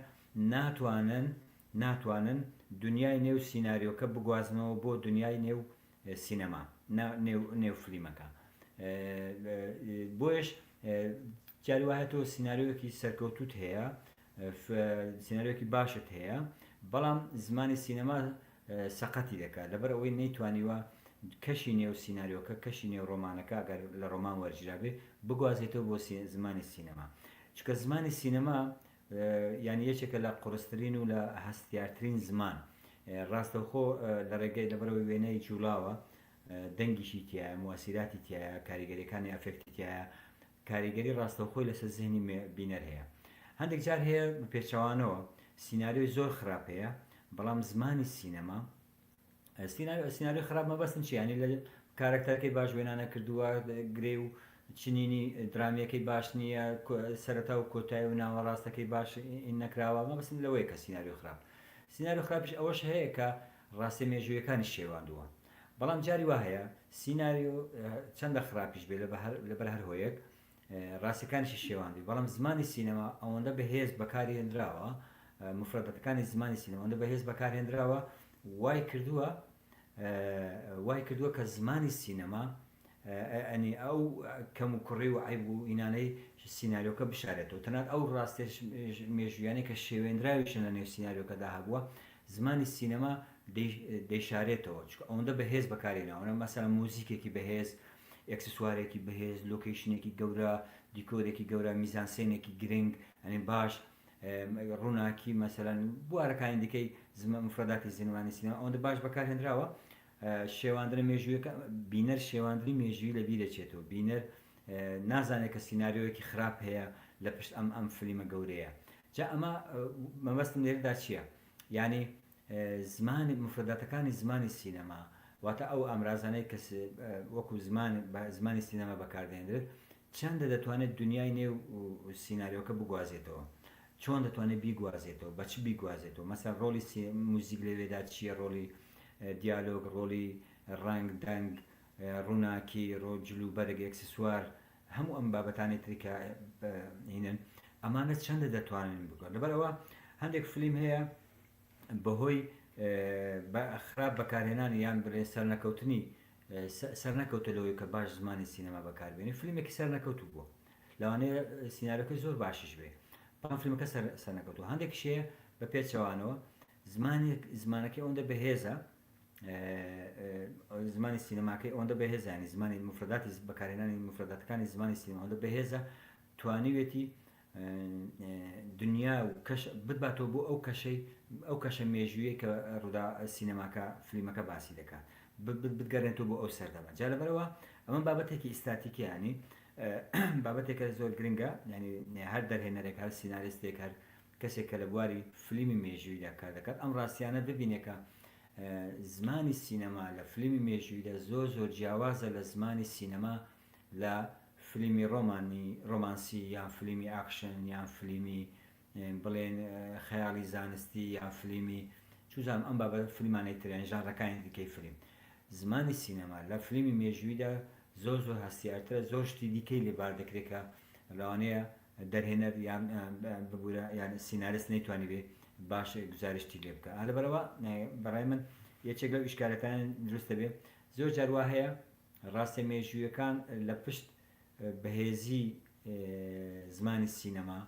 ناتوانن دنیای نێو سیناریۆکە بگوازنەوە بۆ دنیای نێو سینەما نێو فیلمەکە بۆیش جاری وایە تۆ سیناریۆیەکی سەرکەوتوت هەیە سیناریۆکی باشت هەیە بەڵام زمانی سینەما سەقەتی دەکات لەبەر ئەوەی نەیتوانیوە کەشی نێو سیناریۆکە کەشی نێو ڕۆمانەکە ئەگەر لە ڕۆمان وەرجرابێ بگوازێتەوە بۆ زمانی سینەما چکە زمانی سینەما یعنی یەکێکە لە قورسترین و لە هەستیارترین زمان ڕاستەوخۆ لە ڕێگەی لەبەرەوەی وێنەی جوڵاوە دەنگیشی تایە مواسیراتی تایە کاریگەریەکانی ئەفێکتی تایە کاریگەری ڕاستەوخۆی لەسەر زێنی بینەر هەیە هەندێک جار هەیە پێچەوانەوە سیناریۆی زۆر خراپ هەیە بەڵام زمانی سینەما سیناریۆ خراپ مەبەستن چیانی لە کارکتەرەکەی باش وێنانە کردووە گرێ و چنینی درامەکەی باش نییە سەرەتا و کۆتایی و ناوەڕاستەکەی باش نەکراوە مەبەستن لەوەی کە سیناریۆ خراپیش ئەوەش هەیە کە ڕاستی مێژوویەکانی شێواندووە بەڵام جاری وا هەیە سیناریۆ چەندە خراپیش بێ لەبەر هەر هۆیەک ڕاستەکانیشی شێواندی بەڵام زمانی سینەما ئەوەندە بەهێز بەکارهێنراوە مفردەتەکانی زمانی سینەما ئەوەندە بەهێز بەکارهێنراوە وای کردووە کە زمانی سینەما ئەنی ئەو کەم و کوڕی و عیب و ئینانەی سیناریۆکە بشارێتەوە تەنانەت ئەو ڕاستێش مێژویانی کە شێوێنراویشن لە نێو سیناریۆکەدا هەبووە زمانی سینەما دەیشارێتەوە چکە ئەوەندە بەهێز بەکارهێناوە مەسەڵەن موزیکێکی بەهێز ئەکسسوارێکی بەهێز لۆکیشنێکی گەورە دیکۆرێکی گەورە میزانسێنێکی گرنگ ئەنی باش ڕووناکی مەسەلەن بوارەکانی دیکەی مفرداتی زمانی سینەما ئەوەندە باش بەکارهێنراوە شێواندنە مێژوویەکە بینەر شێواندنی مێژووی لە بیرەچێتەوە بینەر نازانێت کە سیناریۆیەکی خراپ هەیە لە پشت ئەم فیلمە گەورەیە جا ئەمە مەبەستم لێرەدا چییە یعنی زمانی مفرداتەکانی زمانی سینەما واتە ئەو ئامرازانەی کەس وەکو زمانی سینەما بەکاردێنرێت چەندە دەتوانێت دنیای نێو سیناریۆکە بگوازێتەوە چۆن دەتوانێت بیگوازێتەوە بە چ بیگوازێتەوە مەسەڵ ڕۆلی موزیک لەوێدا چییە ڕۆلی دیالۆگ ڕۆلی ڕنگ دەنگ ڕووناکی ڕۆجل و بەرگ ئەکسسوار هەموو ئەم بابەتانی تریکە هینن ئەمانە چەندە دەتوانین بکەن لەبەرەوە هەندێک فیلم هەیە بەهۆی خراپ بەکارهێنانی یان بڵێ سەرنەکەوتە لەوەی کە باش زمانی سینەما بەکاربێنی فیلمێکی سەرنەکەوتو بووە لەوانەیە سیناریۆکەی زۆر باشیش بێ بەڵام فیلمەکە سەرنەکەوتووە هەندێکیش هەیە بە پێچەوانەوە زمانەکەی ئەوەندە بەهێزە زمانی سینەماکەی ئەوەندە بەهێزانی زمانی مفرداتی بەکارهێنانی مفرداتەکانی زمانی سینەما ئەوەندە بەهێزە توانیوێتی دنیا و بباتەوە بۆ ئەو کەشە مێژویە کە ڕوودا سینەماکە فلیمەکە باسی دەکات بگەڕێنەوە بۆ ئەو سەردەما جا لەبەرەوە ئەمە بابەتێکی ئیستاتیکیانی بابەتێکە زۆر گرنگە ینی هەر دەرهێنەرێک هەر سیناریستێک هەر کەسێک کە لە بواری فلیمی مێژوویدا کار دەکات ئەم ڕاستیانە ببینێکە زمانی سینەما لە فلیمی مێژوویدا زۆر جیاوازە لە زمانی سینەما لە فلیمی ڕۆمانسی یان فلیمی ئاکشن یان فلیمی بڵێن خەیاڵی زانستی یان فلیمی چوزانم ئەم بابە فلیمانەی تریان ژانڕەکانی دیکەی فلیم زمانی سینەما لە فلیمی مێژوویدا زۆر هەستیارترە زۆر شتی دیکەی لێبار دەکرێتکە لەوانەیە دەرهێنەر یان ببوورە یان سیناریست نەیتوانی بێ باش گزارشتی لێ بکە لەبەرەوە بەڕای من یەکێک لەو ئیشکارەکان دروستە بێ زۆر جاروا هەیە ڕاستە مێژوویەکان لە پشت بەهێزی زمانی سینەما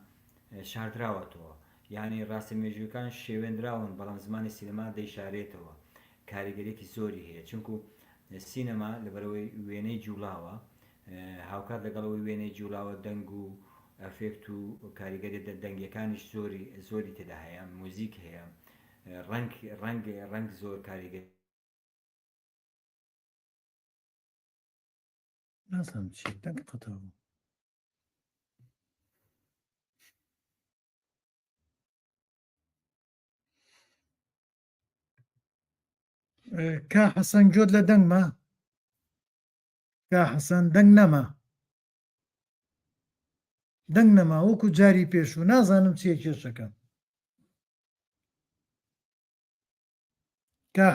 شاردراوەتەوە یعنی ڕاستە مێژوویەکان شێوێنراون بەڵام زمانی سینەما دەیشارێتەوە کاریگەرێکی زۆری هەیە چونکو سینەما لەبەرەوەی وێنەی جوڵاوە هاوکات لەگەڵەوەی وێنەی جوڵاوە دەنگ و ئەفێکت و کاریگەری دەنگیەکانیش زۆری تێدا هەیە موزیک هەیە ڕەنگ زۆر کاریگەر نازانم چی دەنگ قەتەوە کا حەسەن جۆت لە دەنگمە کا حەسەن دەنگ نەما وەکو جاری پێشوو نازانم چیە کێشەکەم کا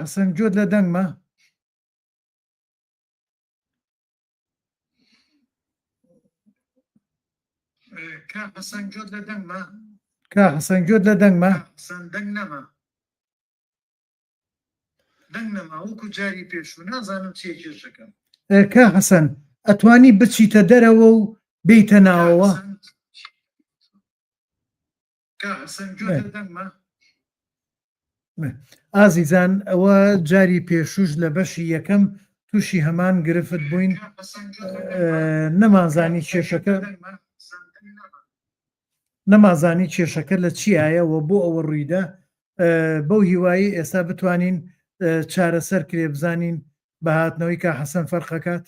حەسەن جۆت لە دەنگمە کا حەسەن جۆت لە دەنگمە دەنگ نەما وەکو جاری پێشوو نازانم چیە کێشەکەم کا حەسەن ئەتوانی بچیتە دەرەوە و بیتە ناوەوە ئازیزان ئەوە جاری پێشوش لە بەشی یەکەم تووشی هەمان گرفت بووین نەمازانی کێشەکە لە چیایەوە بۆ ئەوە ڕوویدا بەو هیوایی ئێستا بتوانین چارەسەر کرێ بزانین بە هاتنەوەی کا حەسەن فەرقەکات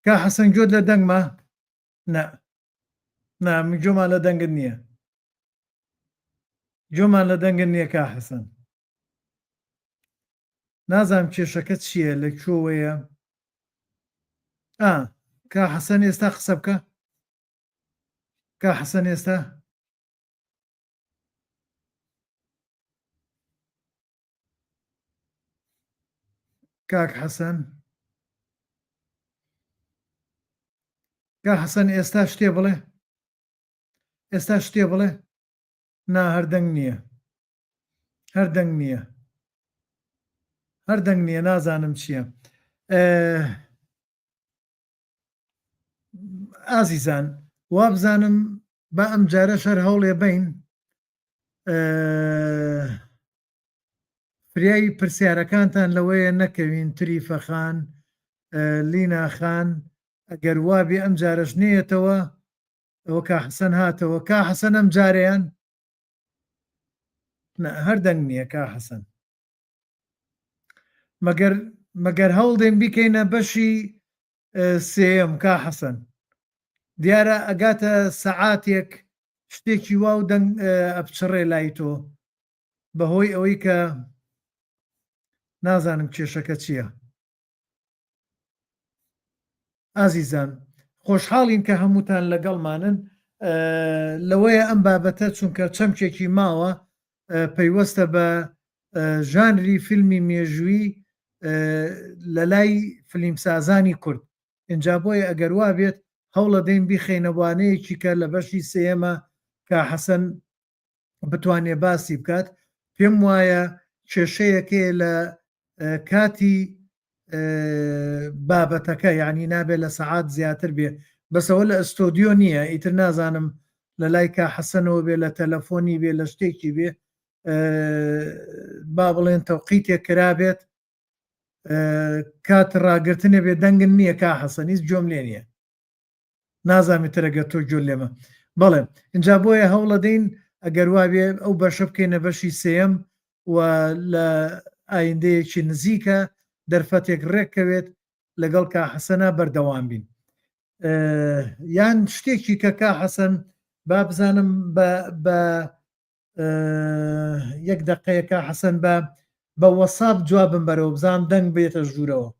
کا حەسەن گوێت لە دەنگمە نامی جۆمان لە دەنگت نییە جۆمان لە دەنگت نییە کا حەسەن نازانم کێشەکە چییە لە کوێوەیە کا حەسەن ئێستا قسە بکە کا حەسەن ئێستا کاک حەسەن کا حەسەن ئێستا شتێ بڵێ نا هەردەنگ نییە نازانم چییە ئازیزان وابزانم بە ئەم جارە شەر هەوڵێ بین فریای پرسیارەکانتان لەوەیە نەکەوین تریفەخان لیناخان ئەگەر وابێ ئەم جارەش نێتەوە ئەوە کا حەسەن هاتەوە کا حەسەن ئەم جارەیان هەردەنگ نییە کا حەسەن مەگەر هەوڵدێن بیکەینە بەشی سێم کا حەسەن دیارە ئەگاتە سەعاتێک شتێکی واو دەنگ ئەپچڕێ لای تۆ بەهۆی ئەوەی کە نازانم کێشەکە چییە ئازیزان خۆشحاڵین کە هەمووتان لەگەڵمانن لەوەیە ئەم بابەتە چونکە چەمکێکی ماوە پەیوەستە بە ژانری فیلمی مێژووی لە لای فلیمسازانی کورد اینجا بۆیە ئەگەر وا بێت هەوڵە دەین بیخێنەوانەیەکی کە لە بەشی سێمە کا حەسەن بتوانێ باسی بکات پێم وایە کێشەیەکێ لە کاتی بابەتەکە یعنی نابێت لە سەعات زیاتر بێ بەسەوە لە ئەستۆدیۆ نییە ئیتر نازانم لە لای کا حەسەنەوە بێ لە تەلەفۆنی بێ لە شتێکی بێ با بڵێن تەوقیتێک کرابێت کات ڕاگررتنێ بێ دەنگن نییە کا حەسەن هیچ جۆم لێ نیە نازانێت ترەگە تۆ جۆ لێمە بەڵێ اینجا بۆیە هەوڵە دەین ئەگەر وا بێ ئەو بەشە بکەینە بەشی سێم و لە ئایندەیەکی نزیکە دەرفەتێک ڕێککەوێت لەگەڵ کا حەسەنە بەردەوام بین یان شتێکی کە کا حەسەن با بزانم بە یەک دقەیەکە حەسەن بە وەساب جوابم بەرەوە بزانام دەنگ بێتە ژوورەوە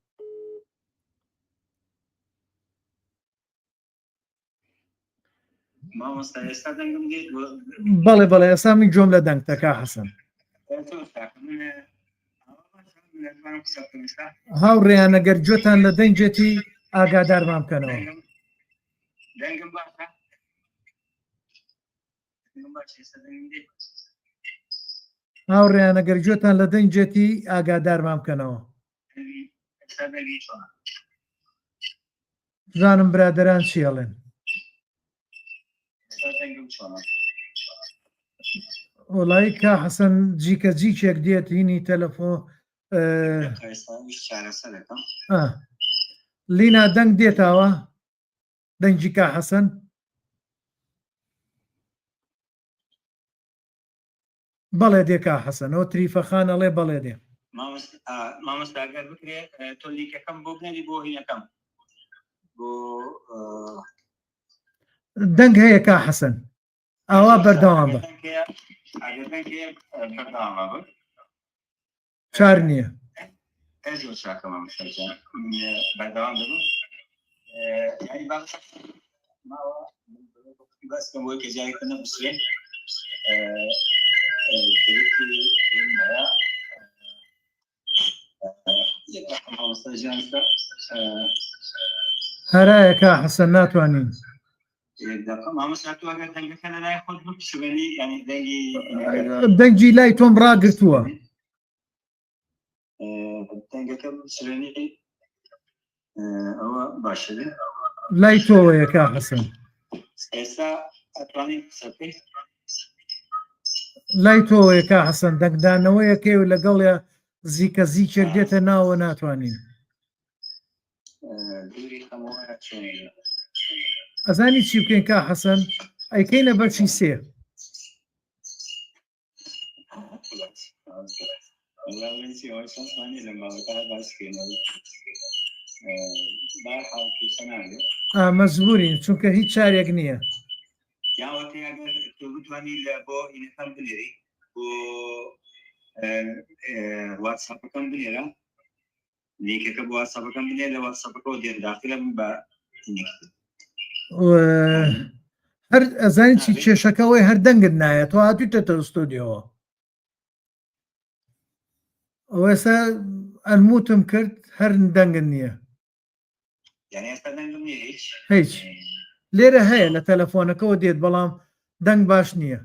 بەڵێ بەڵێ ئێستا من جۆم لە دەنگ تەکا حەسەن هاوڕێیان ئەگەر گوێتان لە دەنجێتی ئاگادارمان بکەنەوە هاوڕێیان ئەگەر گوێتان لە دەنجێتی ئاگادارمان بکەنەوە زانم برادەران چیەڵێن وڵی کا حەسەن جیکە جیکێک دێت هینی تەلەفۆ لینا دەنگ دێتاوە دەنگی کا حەسەن بەڵێ دێکا حەسەن ئەو تریفەخان ئەڵێ بەڵێ دێ مامۆستاگەر بکرێ تۆ لیکەکەم بۆ بنێری بۆ هینەکەم بۆ دەنگ هەیە کا حەسەن ئاوا بەردەوام بە چار نییە بەردەوام دەبوو بەسکەم بۆی کە جارێکە نەبووسێن هەرایە کا حەسەن ناتوانین دەنگی لای تۆم ڕاگرتووە لای تۆوەیە کا حەسەن لای تۆوەیە کا حەسەن دەنگدانەوەیەکەی و لەگەڵە زیکە زیچێک دێتە ناوە ناتوانین ئەزانی چی بکەین کا حەسەن ئەیکەینە بەرچی سێ مەزبورین چونکە هیچ چارێک نییە بۆ ئینەکەم بنێری بۆ واتساپەکەم بنێرە لیکەکە بۆ واتساپەکەم بنێر لە واتساپەکەەوە دێن داخلم بە هەر ئەزانی چی کێشەکەەوەی هەر دەنگت نایە تۆ هاتوویتە ئوستۆدیۆوە ئێستا ئەنموتم کرد هەر دەنگن نییە هیچ لێرە هەیە لە تەلەفۆنەکەەوە دێت بەڵام دەنگ باش نییە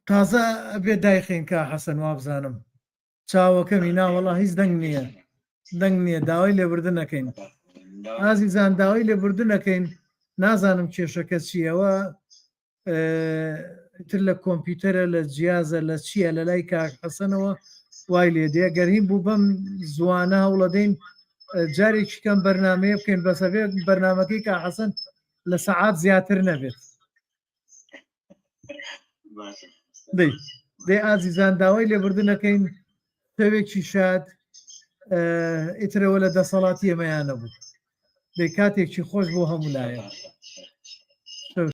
تازە بێ دایخین کا حەسەن وا بزانم چاوەکەمی ناوەڵا هیچ دەنگ نییە دەنگ نییە داوای لێبوردن نەکەین ئازیزان داوای لێبوردن نەکەین نازانم کێشەکە چیەوە تر لە کۆمپیوتەرە لە جیازە لە چییە لە لای کاک حەسەنەوە وای لێ دێ گەرهیم بوو بەم زوانە هەوڵەدەین جارێکی کەم بەرنمەیە بکەین بەسەبێ بەرنمەکەی کا حەسەن لە سەعات زیاتر نەبێت دەی ئازیزان داوای لێبوردن نەکەین شەوێکی شاد ئیترەوە لە دەسەڵاتی ئێمەیان نەبوو دەی کاتێکی خۆش بۆ هەموو لایە